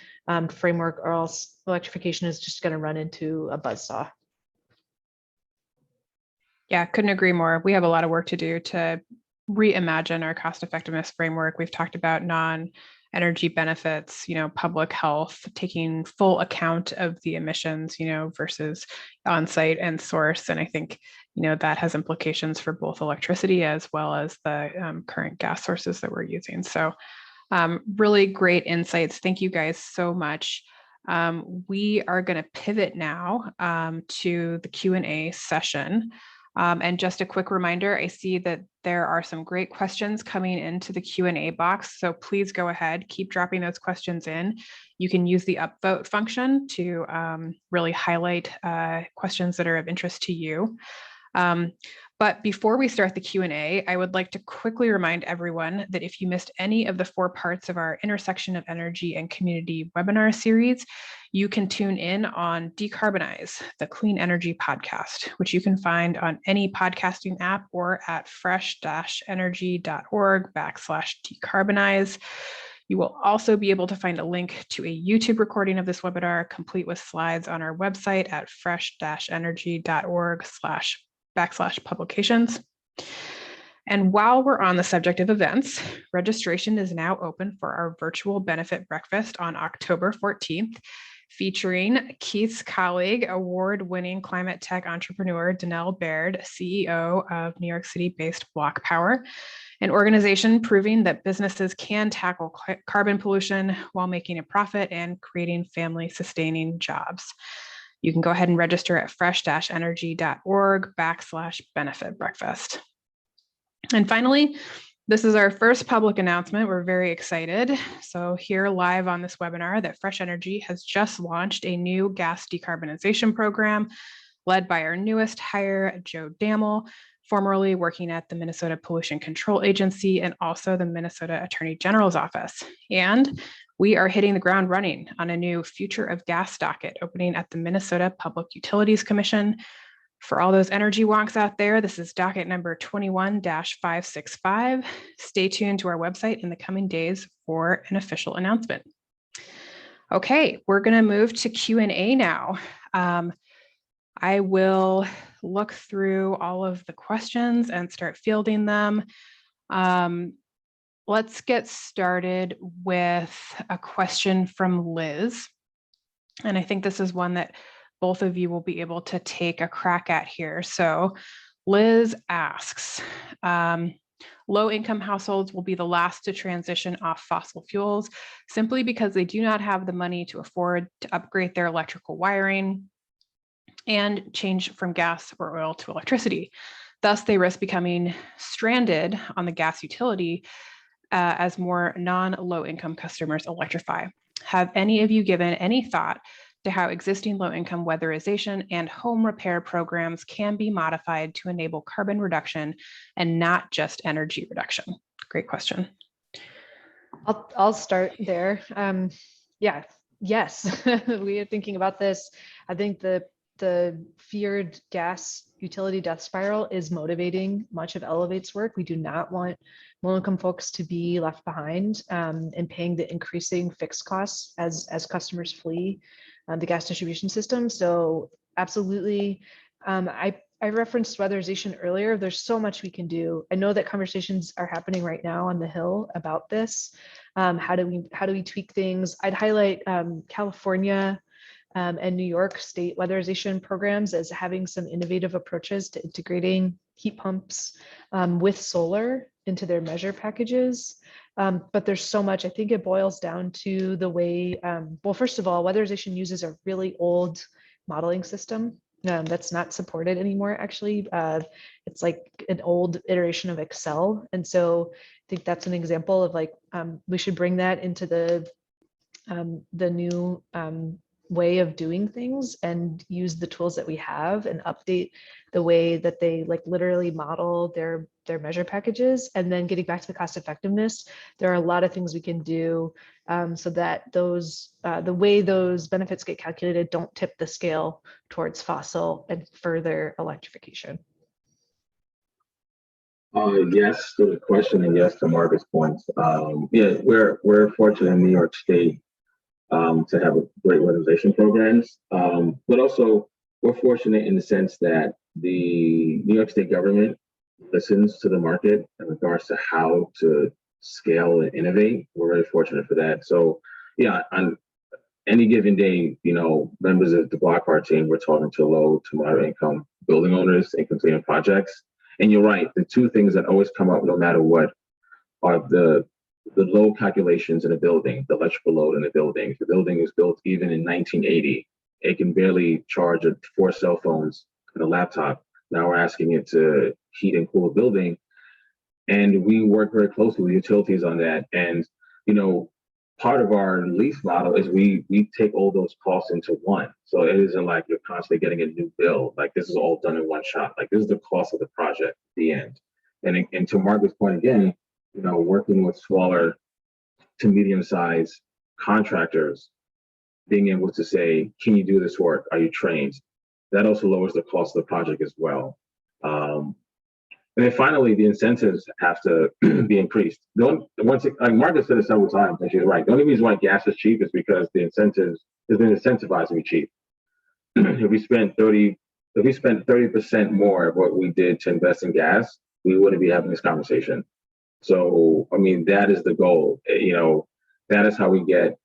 framework, or else electrification is just going to run into a buzzsaw. Yeah, couldn't agree more. We have a lot of work to do to reimagine our cost effectiveness framework. We've talked about non-energy benefits, public health, taking full account of the emissions, versus on-site and source. And I think, that has implications for both electricity as well as the current gas sources that we're using. So really great insights. Thank you guys so much. We are going to pivot now to the Q&A session. And just a quick reminder, I see that there are some great questions coming into the Q&A box. So please go ahead, keep dropping those questions in. You can use the upvote function to really highlight questions that are of interest to you. But before we start the Q&A, I would like to quickly remind everyone that if you missed any of the 4 parts of our Intersection of Energy and Community webinar series, you can tune in on Decarbonize, the Clean Energy Podcast, which you can find on any podcasting app or at fresh-energy.org/decarbonize. You will also be able to find a link to a YouTube recording of this webinar, complete with slides, on our website at fresh-energy.org/publications. And while we're on the subject of events, registration is now open for our virtual benefit breakfast on October 14th, featuring Keith's colleague, award-winning climate tech entrepreneur, Danelle Baird, CEO of New York City-based Block Power, an organization proving that businesses can tackle carbon pollution while making a profit and creating family-sustaining jobs. You can go ahead and register at fresh-energy.org/benefit breakfast. And finally, this is our first public announcement. We're very excited. So here live on this webinar that Fresh Energy has just launched a new gas decarbonization program led by our newest hire, Joe Dammel, formerly working at the Minnesota Pollution Control Agency and also the Minnesota Attorney General's office. And we are hitting the ground running on a new Future of Gas docket opening at the Minnesota Public Utilities Commission. For all those energy wonks out there, this is docket number 21-565. Stay tuned to our website in the coming days for an official announcement. Okay, we're going to move to Q&A now. I will look through all of the questions and start fielding them. Let's get started with a question from Liz. And I think this is one that both of you will be able to take a crack at here. So Liz asks, low-income households will be the last to transition off fossil fuels simply because they do not have the money to afford to upgrade their electrical wiring and change from gas or oil to electricity. Thus, they risk becoming stranded on the gas utility as more non-low-income customers electrify. Have any of you given any thought to how existing low-income weatherization and home repair programs can be modified to enable carbon reduction and not just energy reduction? Great question. I'll start there. Yes, we are thinking about this. I think the feared gas utility death spiral is motivating much of Elevate's work. We do not want low-income folks to be left behind and paying the increasing fixed costs as customers flee the gas distribution system. So absolutely, I referenced weatherization earlier. There's so much we can do. I know that conversations are happening right now on the Hill about this. How do we tweak things? I'd highlight California and New York state weatherization programs as having some innovative approaches to integrating heat pumps with solar into their measure packages. But there's so much. I think it boils down to the way, well, first of all, weatherization uses a really old modeling system that's not supported anymore, actually. It's like an old iteration of Excel. And so I think that's an example of like, we should bring that into the new way of doing things and use the tools that we have and update the way that they like literally model their measure packages. And then getting back to the cost effectiveness, there are a lot of things we can do so that those the way those benefits get calculated don't tip the scale towards fossil and further electrification. Yes to the question and yes to Margaret's points. Yeah, we're fortunate in New York State to have a great weatherization programs, but also we're fortunate in the sense that the New York State government listens to the market in regards to how to scale and innovate. We're very fortunate for that. So yeah, on any given day, you know, members of the Block Art team, we're talking to low to moderate income building owners and completing projects. And you're right, the two things that always come up no matter what are the load calculations in a building, the electrical load in a building. If the building was built even in 1980, it can barely charge 4 cell phones and a laptop. Now we're asking it to heat and cool a building. And we work very closely with utilities on that. And, you know, part of our lease model is we take all those costs into one. So it isn't like you're constantly getting a new bill. Like this is all done in one shot. Like this is the cost of the project at the end. And to Margaret's point again, you know, working with smaller to medium-sized contractors, being able to say, can you do this work? Are you trained? That also lowers the cost of the project as well. And then finally, the incentives have to be increased. Like Margaret said it several times, and she's right. The only reason why gas is cheap is because the incentives has been incentivized to be cheap. If we spent 30% more of what we did to invest in gas, we wouldn't be having this conversation. So, I mean, that is the goal. You know, that is how we get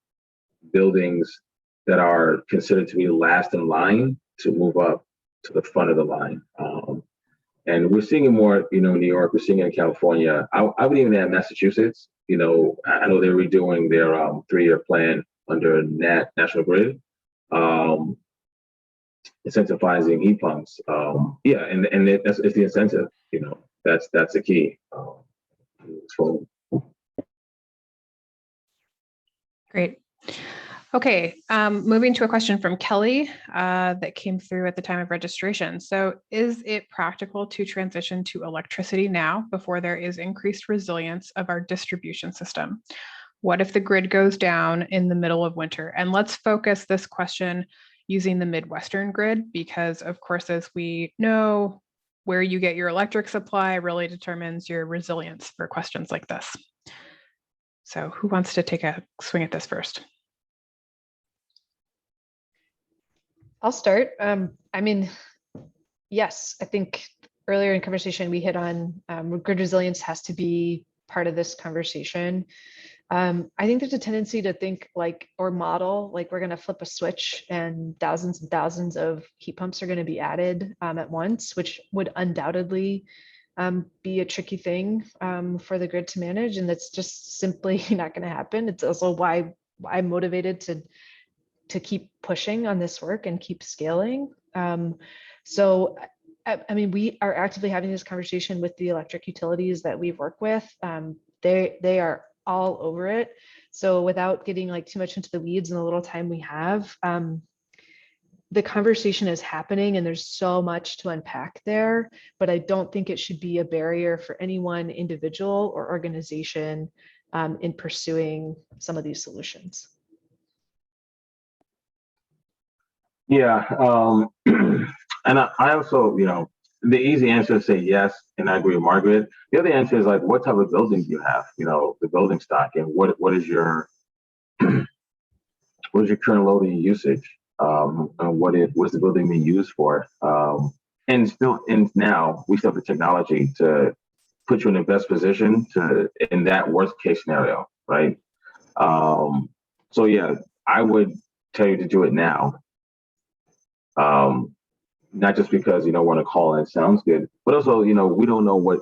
buildings that are considered to be last in line to move up to the front of the line. And we're seeing it more, you know, in New York, we're seeing it in California. I would even add Massachusetts. You know, I know they're redoing their 3-year plan under National Grid, incentivizing heat pumps. Yeah, and it's the incentive, you know, that's the key. Great. Okay, moving to a question from Kelly that came through at the time of registration. So is it practical to transition to electricity now before there is increased resilience of our distribution system? What if the grid goes down in the middle of winter? And let's focus this question using the Midwestern grid, because of course, as we know, where you get your electric supply really determines your resilience for questions like this. So who wants to take a swing at this first? I'll start. I mean, yes, I think earlier in conversation we hit on grid resilience has to be part of this conversation. I think there's a tendency to think like, or model, like we're going to flip a switch and thousands of heat pumps are going to be added at once, which would undoubtedly be a tricky thing for the grid to manage. And that's just simply not going to happen. It's also why I'm motivated to keep pushing on this work and keep scaling. So, I mean, we are actively having this conversation with the electric utilities that we work with. They are all over it. So without getting like too much into the weeds in the little time we have, the conversation is happening and there's so much to unpack there, but I don't think it should be a barrier for any one individual or organization in pursuing some of these solutions. Yeah, and I also, you know, the easy answer is say yes, and I agree with Margaret. The other answer is like, what type of building do you have? You know, the building stock, and what is your current loading usage? And what's the building being used for? And now we still have the technology to put you in the best position in that worst case scenario, right? So yeah, I would tell you to do it now. Not just because you don't want to call and it sounds good, but also, you know, we don't know what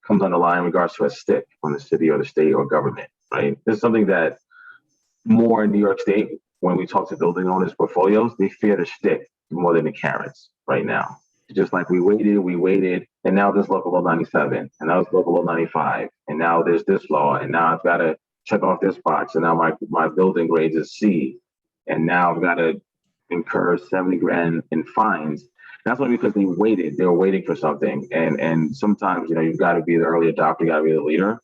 comes on the line in regards to a stick from the city or the state or government, right? There's something that more in New York State, when we talk to building owners' portfolios, they fear the stick more than the carrots right now. Just like we waited, and now there's local law 97, and now it's local law 95, and now there's this law, and now I've got to check off this box, and now my building grades is C, and now I've got to incur 70 grand in fines. That's only because they were waiting for something. And sometimes, you've got to be the early adopter, you got to be the leader,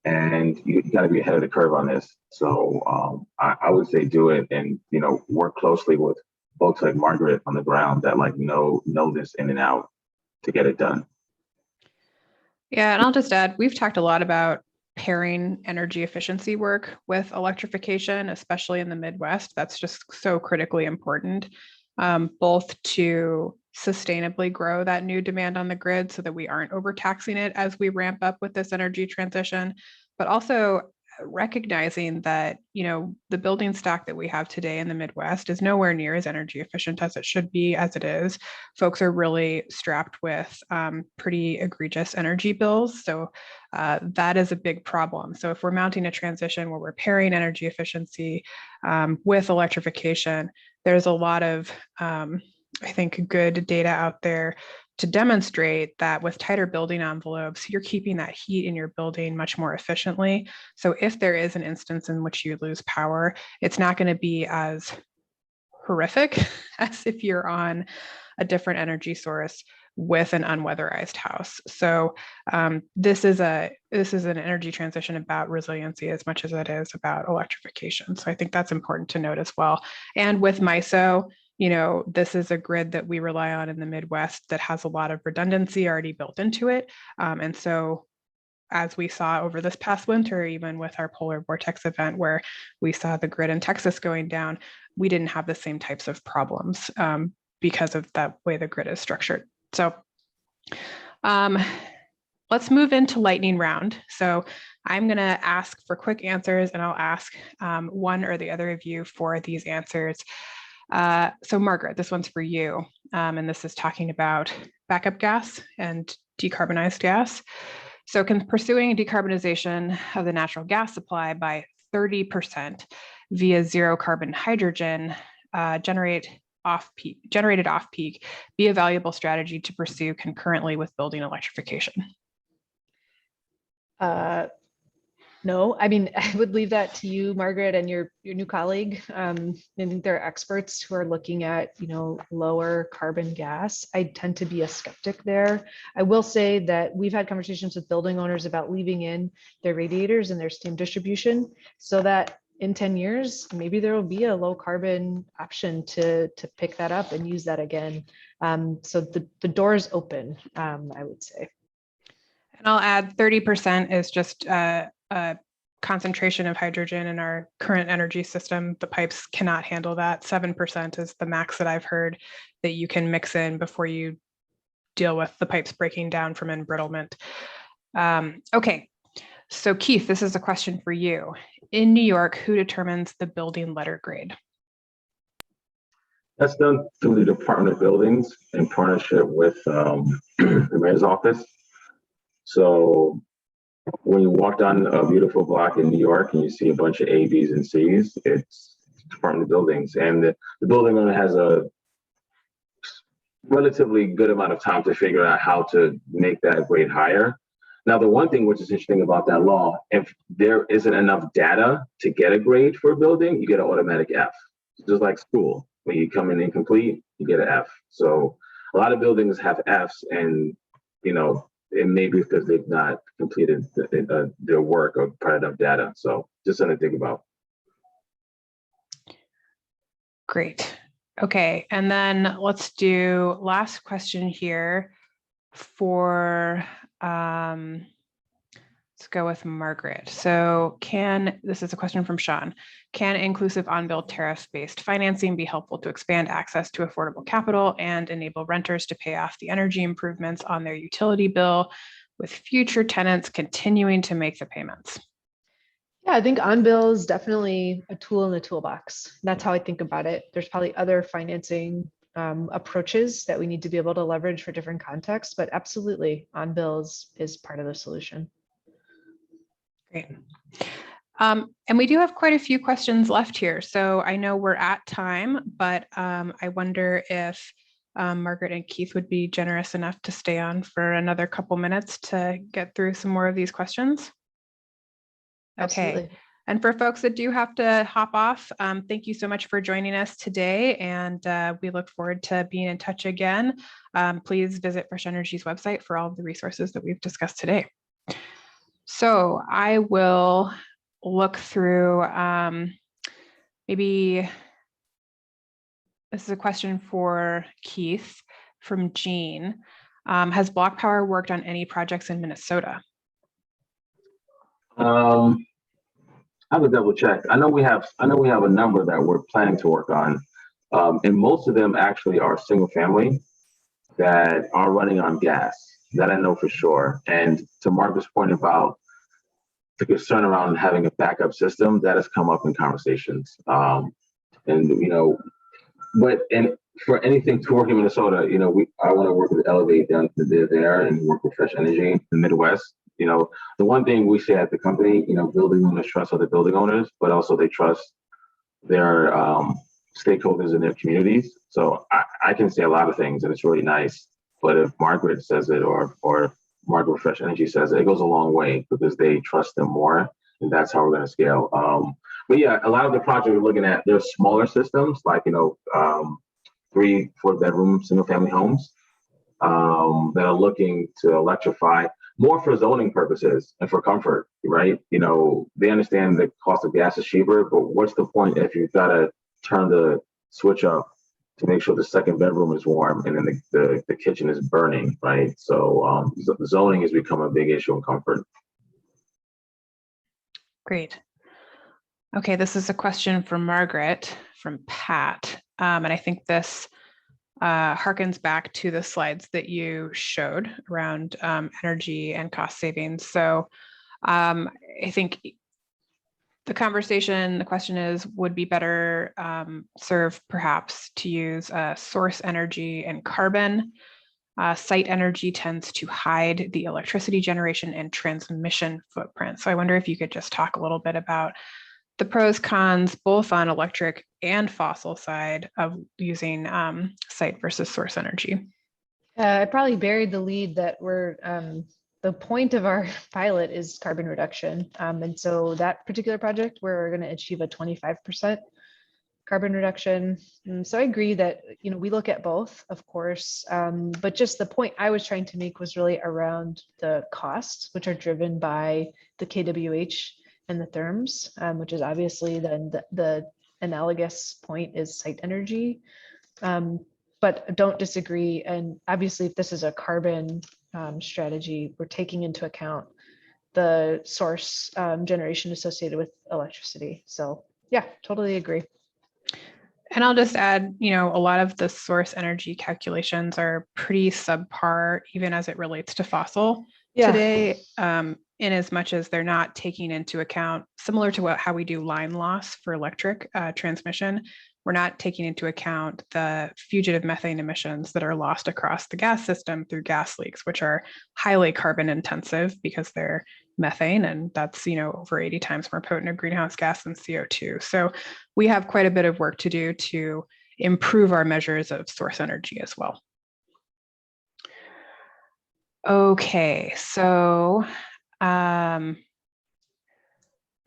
and you got to be ahead of the curve on this. So I would say do it, and, work closely with folks like Margaret on the ground that know this in and out to get it done. Yeah, and I'll just add, we've talked a lot about pairing energy efficiency work with electrification, especially in the Midwest. That's just so critically important, both to sustainably grow that new demand on the grid so that we aren't overtaxing it as we ramp up with this energy transition, but also recognizing that, the building stock that we have today in the Midwest is nowhere near as energy efficient as it should be, as it is. Folks are really strapped with pretty egregious energy bills. So that is a big problem. So if we're mounting a transition where we're pairing energy efficiency with electrification, there's a lot of, I think, good data out there to demonstrate that with tighter building envelopes, you're keeping that heat in your building much more efficiently. So if there is an instance in which you lose power, it's not going to be as horrific as if you're on a different energy source with an unweatherized house. So this is an energy transition about resiliency as much as it is about electrification. So I think that's important to note as well. And with MISO, this is a grid that we rely on in the Midwest that has a lot of redundancy already built into it. And so as we saw over this past winter, even with our polar vortex event where we saw the grid in Texas going down, we didn't have the same types of problems because of that way the grid is structured. So let's move into lightning round. So I'm going to ask for quick answers, and I'll ask one or the other of you for these answers. So Margaret, this one's for you. And this is talking about backup gas and decarbonized gas. So can pursuing decarbonization of the natural gas supply by 30% via zero carbon hydrogen generated off-peak be a valuable strategy to pursue concurrently with building electrification? No, I mean, I would leave that to you, Margaret, and your new colleague. I think there are experts who are looking at, lower carbon gas. I tend to be a skeptic there. I will say that we've had conversations with building owners about leaving in their radiators and their steam distribution so that in 10 years, maybe there will be a low carbon option to pick that up and use that again. So the door is open, I would say. And I'll add 30% is just a concentration of hydrogen in our current energy system. The pipes cannot handle that. 7% is the max that I've heard that you can mix in before you deal with the pipes breaking down from embrittlement. Okay, so Keith, this is a question for you. In New York, who determines the building letter grade? That's done through the Department of Buildings in partnership with the mayor's office. So when you walk down a beautiful block in New York and you see a bunch of A, Bs, and Cs, it's Department of Buildings. And the building owner has a relatively good amount of time to figure out how to make that grade higher. Now, the one thing which is interesting about that law, if there isn't enough data to get a grade for a building, you get an automatic F. Just like school, when you come in incomplete, you get an F. So a lot of buildings have Fs, and it may be because they've not completed their work or provided enough data. So just something to think about. Great. Okay, and then let's do last question here for, let's go with Margaret. So this is a question from Sean. Can inclusive on-bill tariff-based financing be helpful to expand access to affordable capital and enable renters to pay off the energy improvements on their utility bill with future tenants continuing to make the payments? Yeah, I think on-bill is definitely a tool in the toolbox. That's how I think about it. There's probably other financing approaches that we need to be able to leverage for different contexts, but absolutely, on-bill is part of the solution. Great. And we do have quite a few questions left here. So I know we're at time, but I wonder if Margaret and Keith would be generous enough to stay on for another couple minutes to get through some more of these questions. Okay. Absolutely. And for folks that do have to hop off, thank you so much for joining us today. And we look forward to being in touch again. Please visit Fresh Energy's website for all of the resources that we've discussed today. So I will look through, maybe this is a question for Keith from Jean. Has Block Power worked on any projects in Minnesota? I have to double check. I know we have a number that we're planning to work on. And most of them actually are single family that are running on gas. That I know for sure. And to Margaret's point about the concern around having a backup system, that has come up in conversations. And for anything to work in Minnesota, I want to work with Elevate down there and work with Fresh Energy in the Midwest. The one thing we say at the company, building owners trust other building owners, but also they trust their stakeholders in their communities. So I can say a lot of things and it's really nice. But if Margaret says it or Margaret Fresh Energy says it goes a long way because they trust them more. And that's how we're going to scale. But yeah, a lot of the projects we're looking at, they're smaller systems, like, 3-4 bedroom single family homes that are looking to electrify more for zoning purposes and for comfort, right? They understand the cost of gas is cheaper, but what's the point if you've got to turn the switch up to make sure the second bedroom is warm and then the kitchen is burning, right? So zoning has become a big issue in comfort. Great. Okay, this is a question from Margaret from Pat. And I think this harkens back to the slides that you showed around energy and cost savings. So I think the question is, would be better served perhaps to use source energy and carbon. Site energy tends to hide the electricity generation and transmission footprint. So I wonder if you could just talk a little bit about the pros, cons, both on electric and fossil side of using site versus source energy. I probably buried the lead that we're, the point of our pilot is carbon reduction. And so that particular project, we're going to achieve a 25% carbon reduction. So I agree that, we look at both, of course, but just the point I was trying to make was really around the costs, which are driven by the kWh and the therms, which is obviously then the analogous point is site energy. But don't disagree. And obviously, if this is a carbon strategy, we're taking into account the source generation associated with electricity. So yeah, totally agree. And I'll just add, a lot of the source energy calculations are pretty subpar, even as it relates to fossil today, in as much as they're not taking into account, similar to how we do line loss for electric transmission, we're not taking into account the fugitive methane emissions that are lost across the gas system through gas leaks, which are highly carbon intensive because they're methane, and that's over 80 times more potent a greenhouse gas than CO2. So we have quite a bit of work to do to improve our measures of source energy as well. Okay, so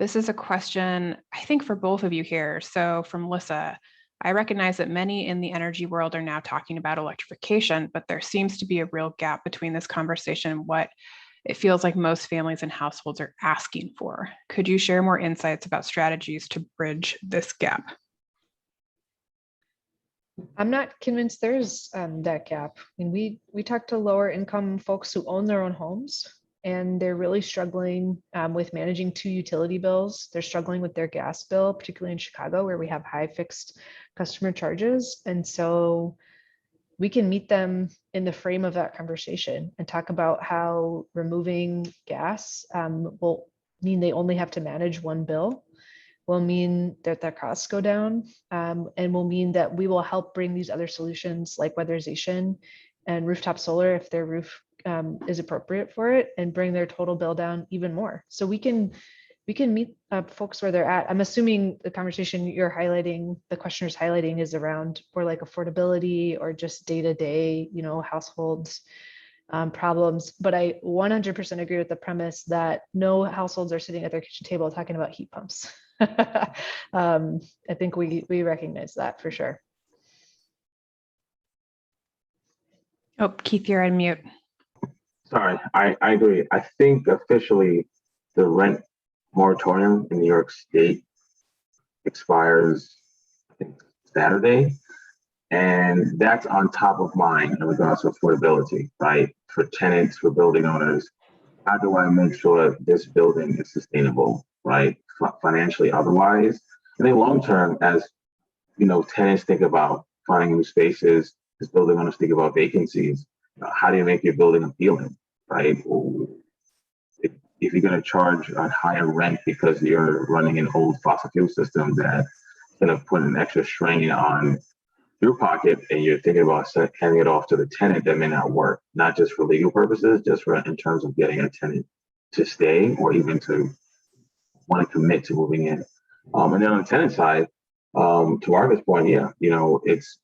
this is a question, I think, for both of you here. So from Lissa, I recognize that many in the energy world are now talking about electrification, but there seems to be a real gap between this conversation and what it feels like most families and households are asking for. Could you share more insights about strategies to bridge this gap? I'm not convinced there's that gap. I mean, we talk to lower income folks who own their own homes, and they're really struggling with managing 2 utility bills. They're struggling with their gas bill, particularly in Chicago, where we have high fixed customer charges. And so we can meet them in the frame of that conversation and talk about how removing gas will mean they only have to manage 1 bill, will mean that their costs go down, and will mean that we will help bring these other solutions like weatherization and rooftop solar if their roof is appropriate for it, and bring their total bill down even more. So we can we can meet folks where they're at. I'm assuming the conversation you're highlighting, the questioner's highlighting, is around more like affordability or just day-to-day, households problems. But I 100% agree with the premise that no households are sitting at their kitchen table talking about heat pumps. I think we recognize that for sure. Oh, Keith, you're on mute. Sorry, I agree. I think officially the rent moratorium in New York State expires, I think, Saturday. And that's on top of mind in regards to affordability, right? For tenants, for building owners. How do I make sure this building is sustainable, right? Financially, otherwise. And then long term, as tenants think about finding new spaces, as building owners think about vacancies, how do you make your building appealing, right? If you're going to charge a higher rent because you're running an old fossil fuel system that's going to put an extra strain on your pocket, and you're thinking about handing it off to the tenant, that may not work, not just for legal purposes, just for in terms of getting a tenant to stay or even to want to commit to moving in. And then on the tenant side, to Margaret's point, it's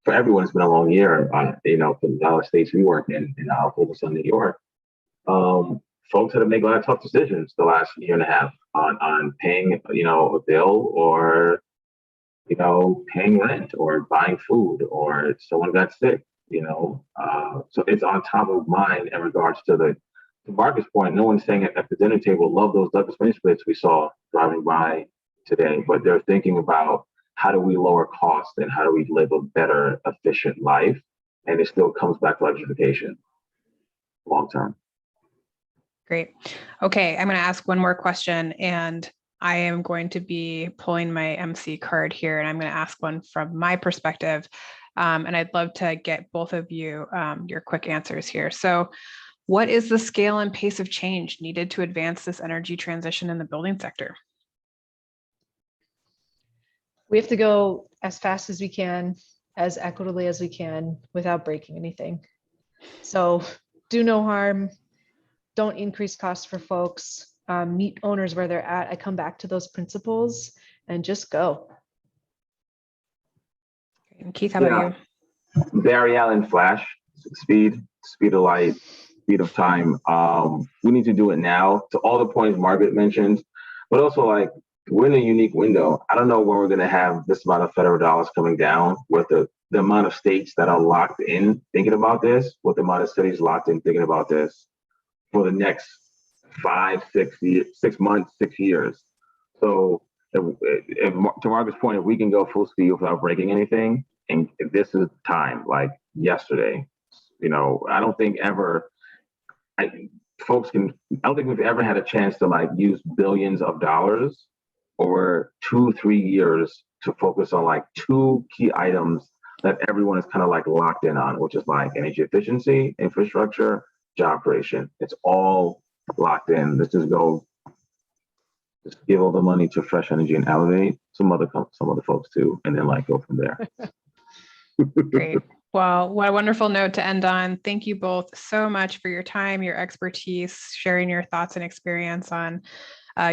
for everyone, it's been a long year. For the other states we work in, and I'll focus on New York. Folks had to make a lot of tough decisions the last year and a half on paying, a bill, or paying rent, or buying food, or someone got sick. So it's on top of mind in regards to Margaret's point. No one's saying at the dinner table, love those Douglas Main splits we saw driving by today, but they're thinking about how do we lower costs and how do we live a better, efficient life, and it still comes back to electrification long term. Great. Okay, I'm going to ask one more question, and I am going to be pulling my MC card here, and I'm going to ask one from my perspective. And I'd love to get both of you your quick answers here. So what is the scale and pace of change needed to advance this energy transition in the building sector? We have to go as fast as we can, as equitably as we can, without breaking anything. So do no harm, don't increase costs for folks, meet owners where they're at. I come back to those principles and just go. And Keith, how about you? Barry Allen Flash, speed of light, speed of time. We need to do it now, to all the points Margaret mentioned, but also we're in a unique window. I don't know when we're going to have this amount of federal dollars coming down, with the amount of states that are locked in thinking about this, with the amount of cities locked in thinking about this for the next 5, 6 months, 6 years. So to Margaret's point, if we can go full speed without breaking anything, and if this is time, like yesterday, I don't think we've ever had a chance to use billions of dollars over 2-3 years to focus on 2 key items that everyone is kind of locked in on, which is energy efficiency, infrastructure, job creation. It's all locked in. Let's just give all the money to Fresh Energy and Elevate, some other folks too, and then go from there. Great. Well, what a wonderful note to end on. Thank you both so much for your time, your expertise, sharing your thoughts and experience on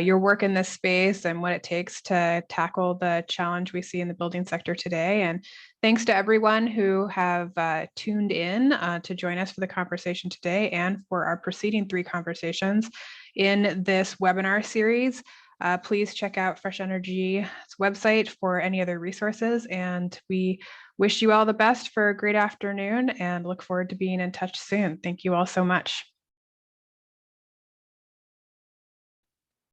your work in this space and what it takes to tackle the challenge we see in the building sector today. And thanks to everyone who have tuned in to join us for the conversation today and for our preceding 3 conversations in this webinar series. Please check out Fresh Energy's website for any other resources, and we wish you all the best for a great afternoon and look forward to being in touch soon. Thank you all so much.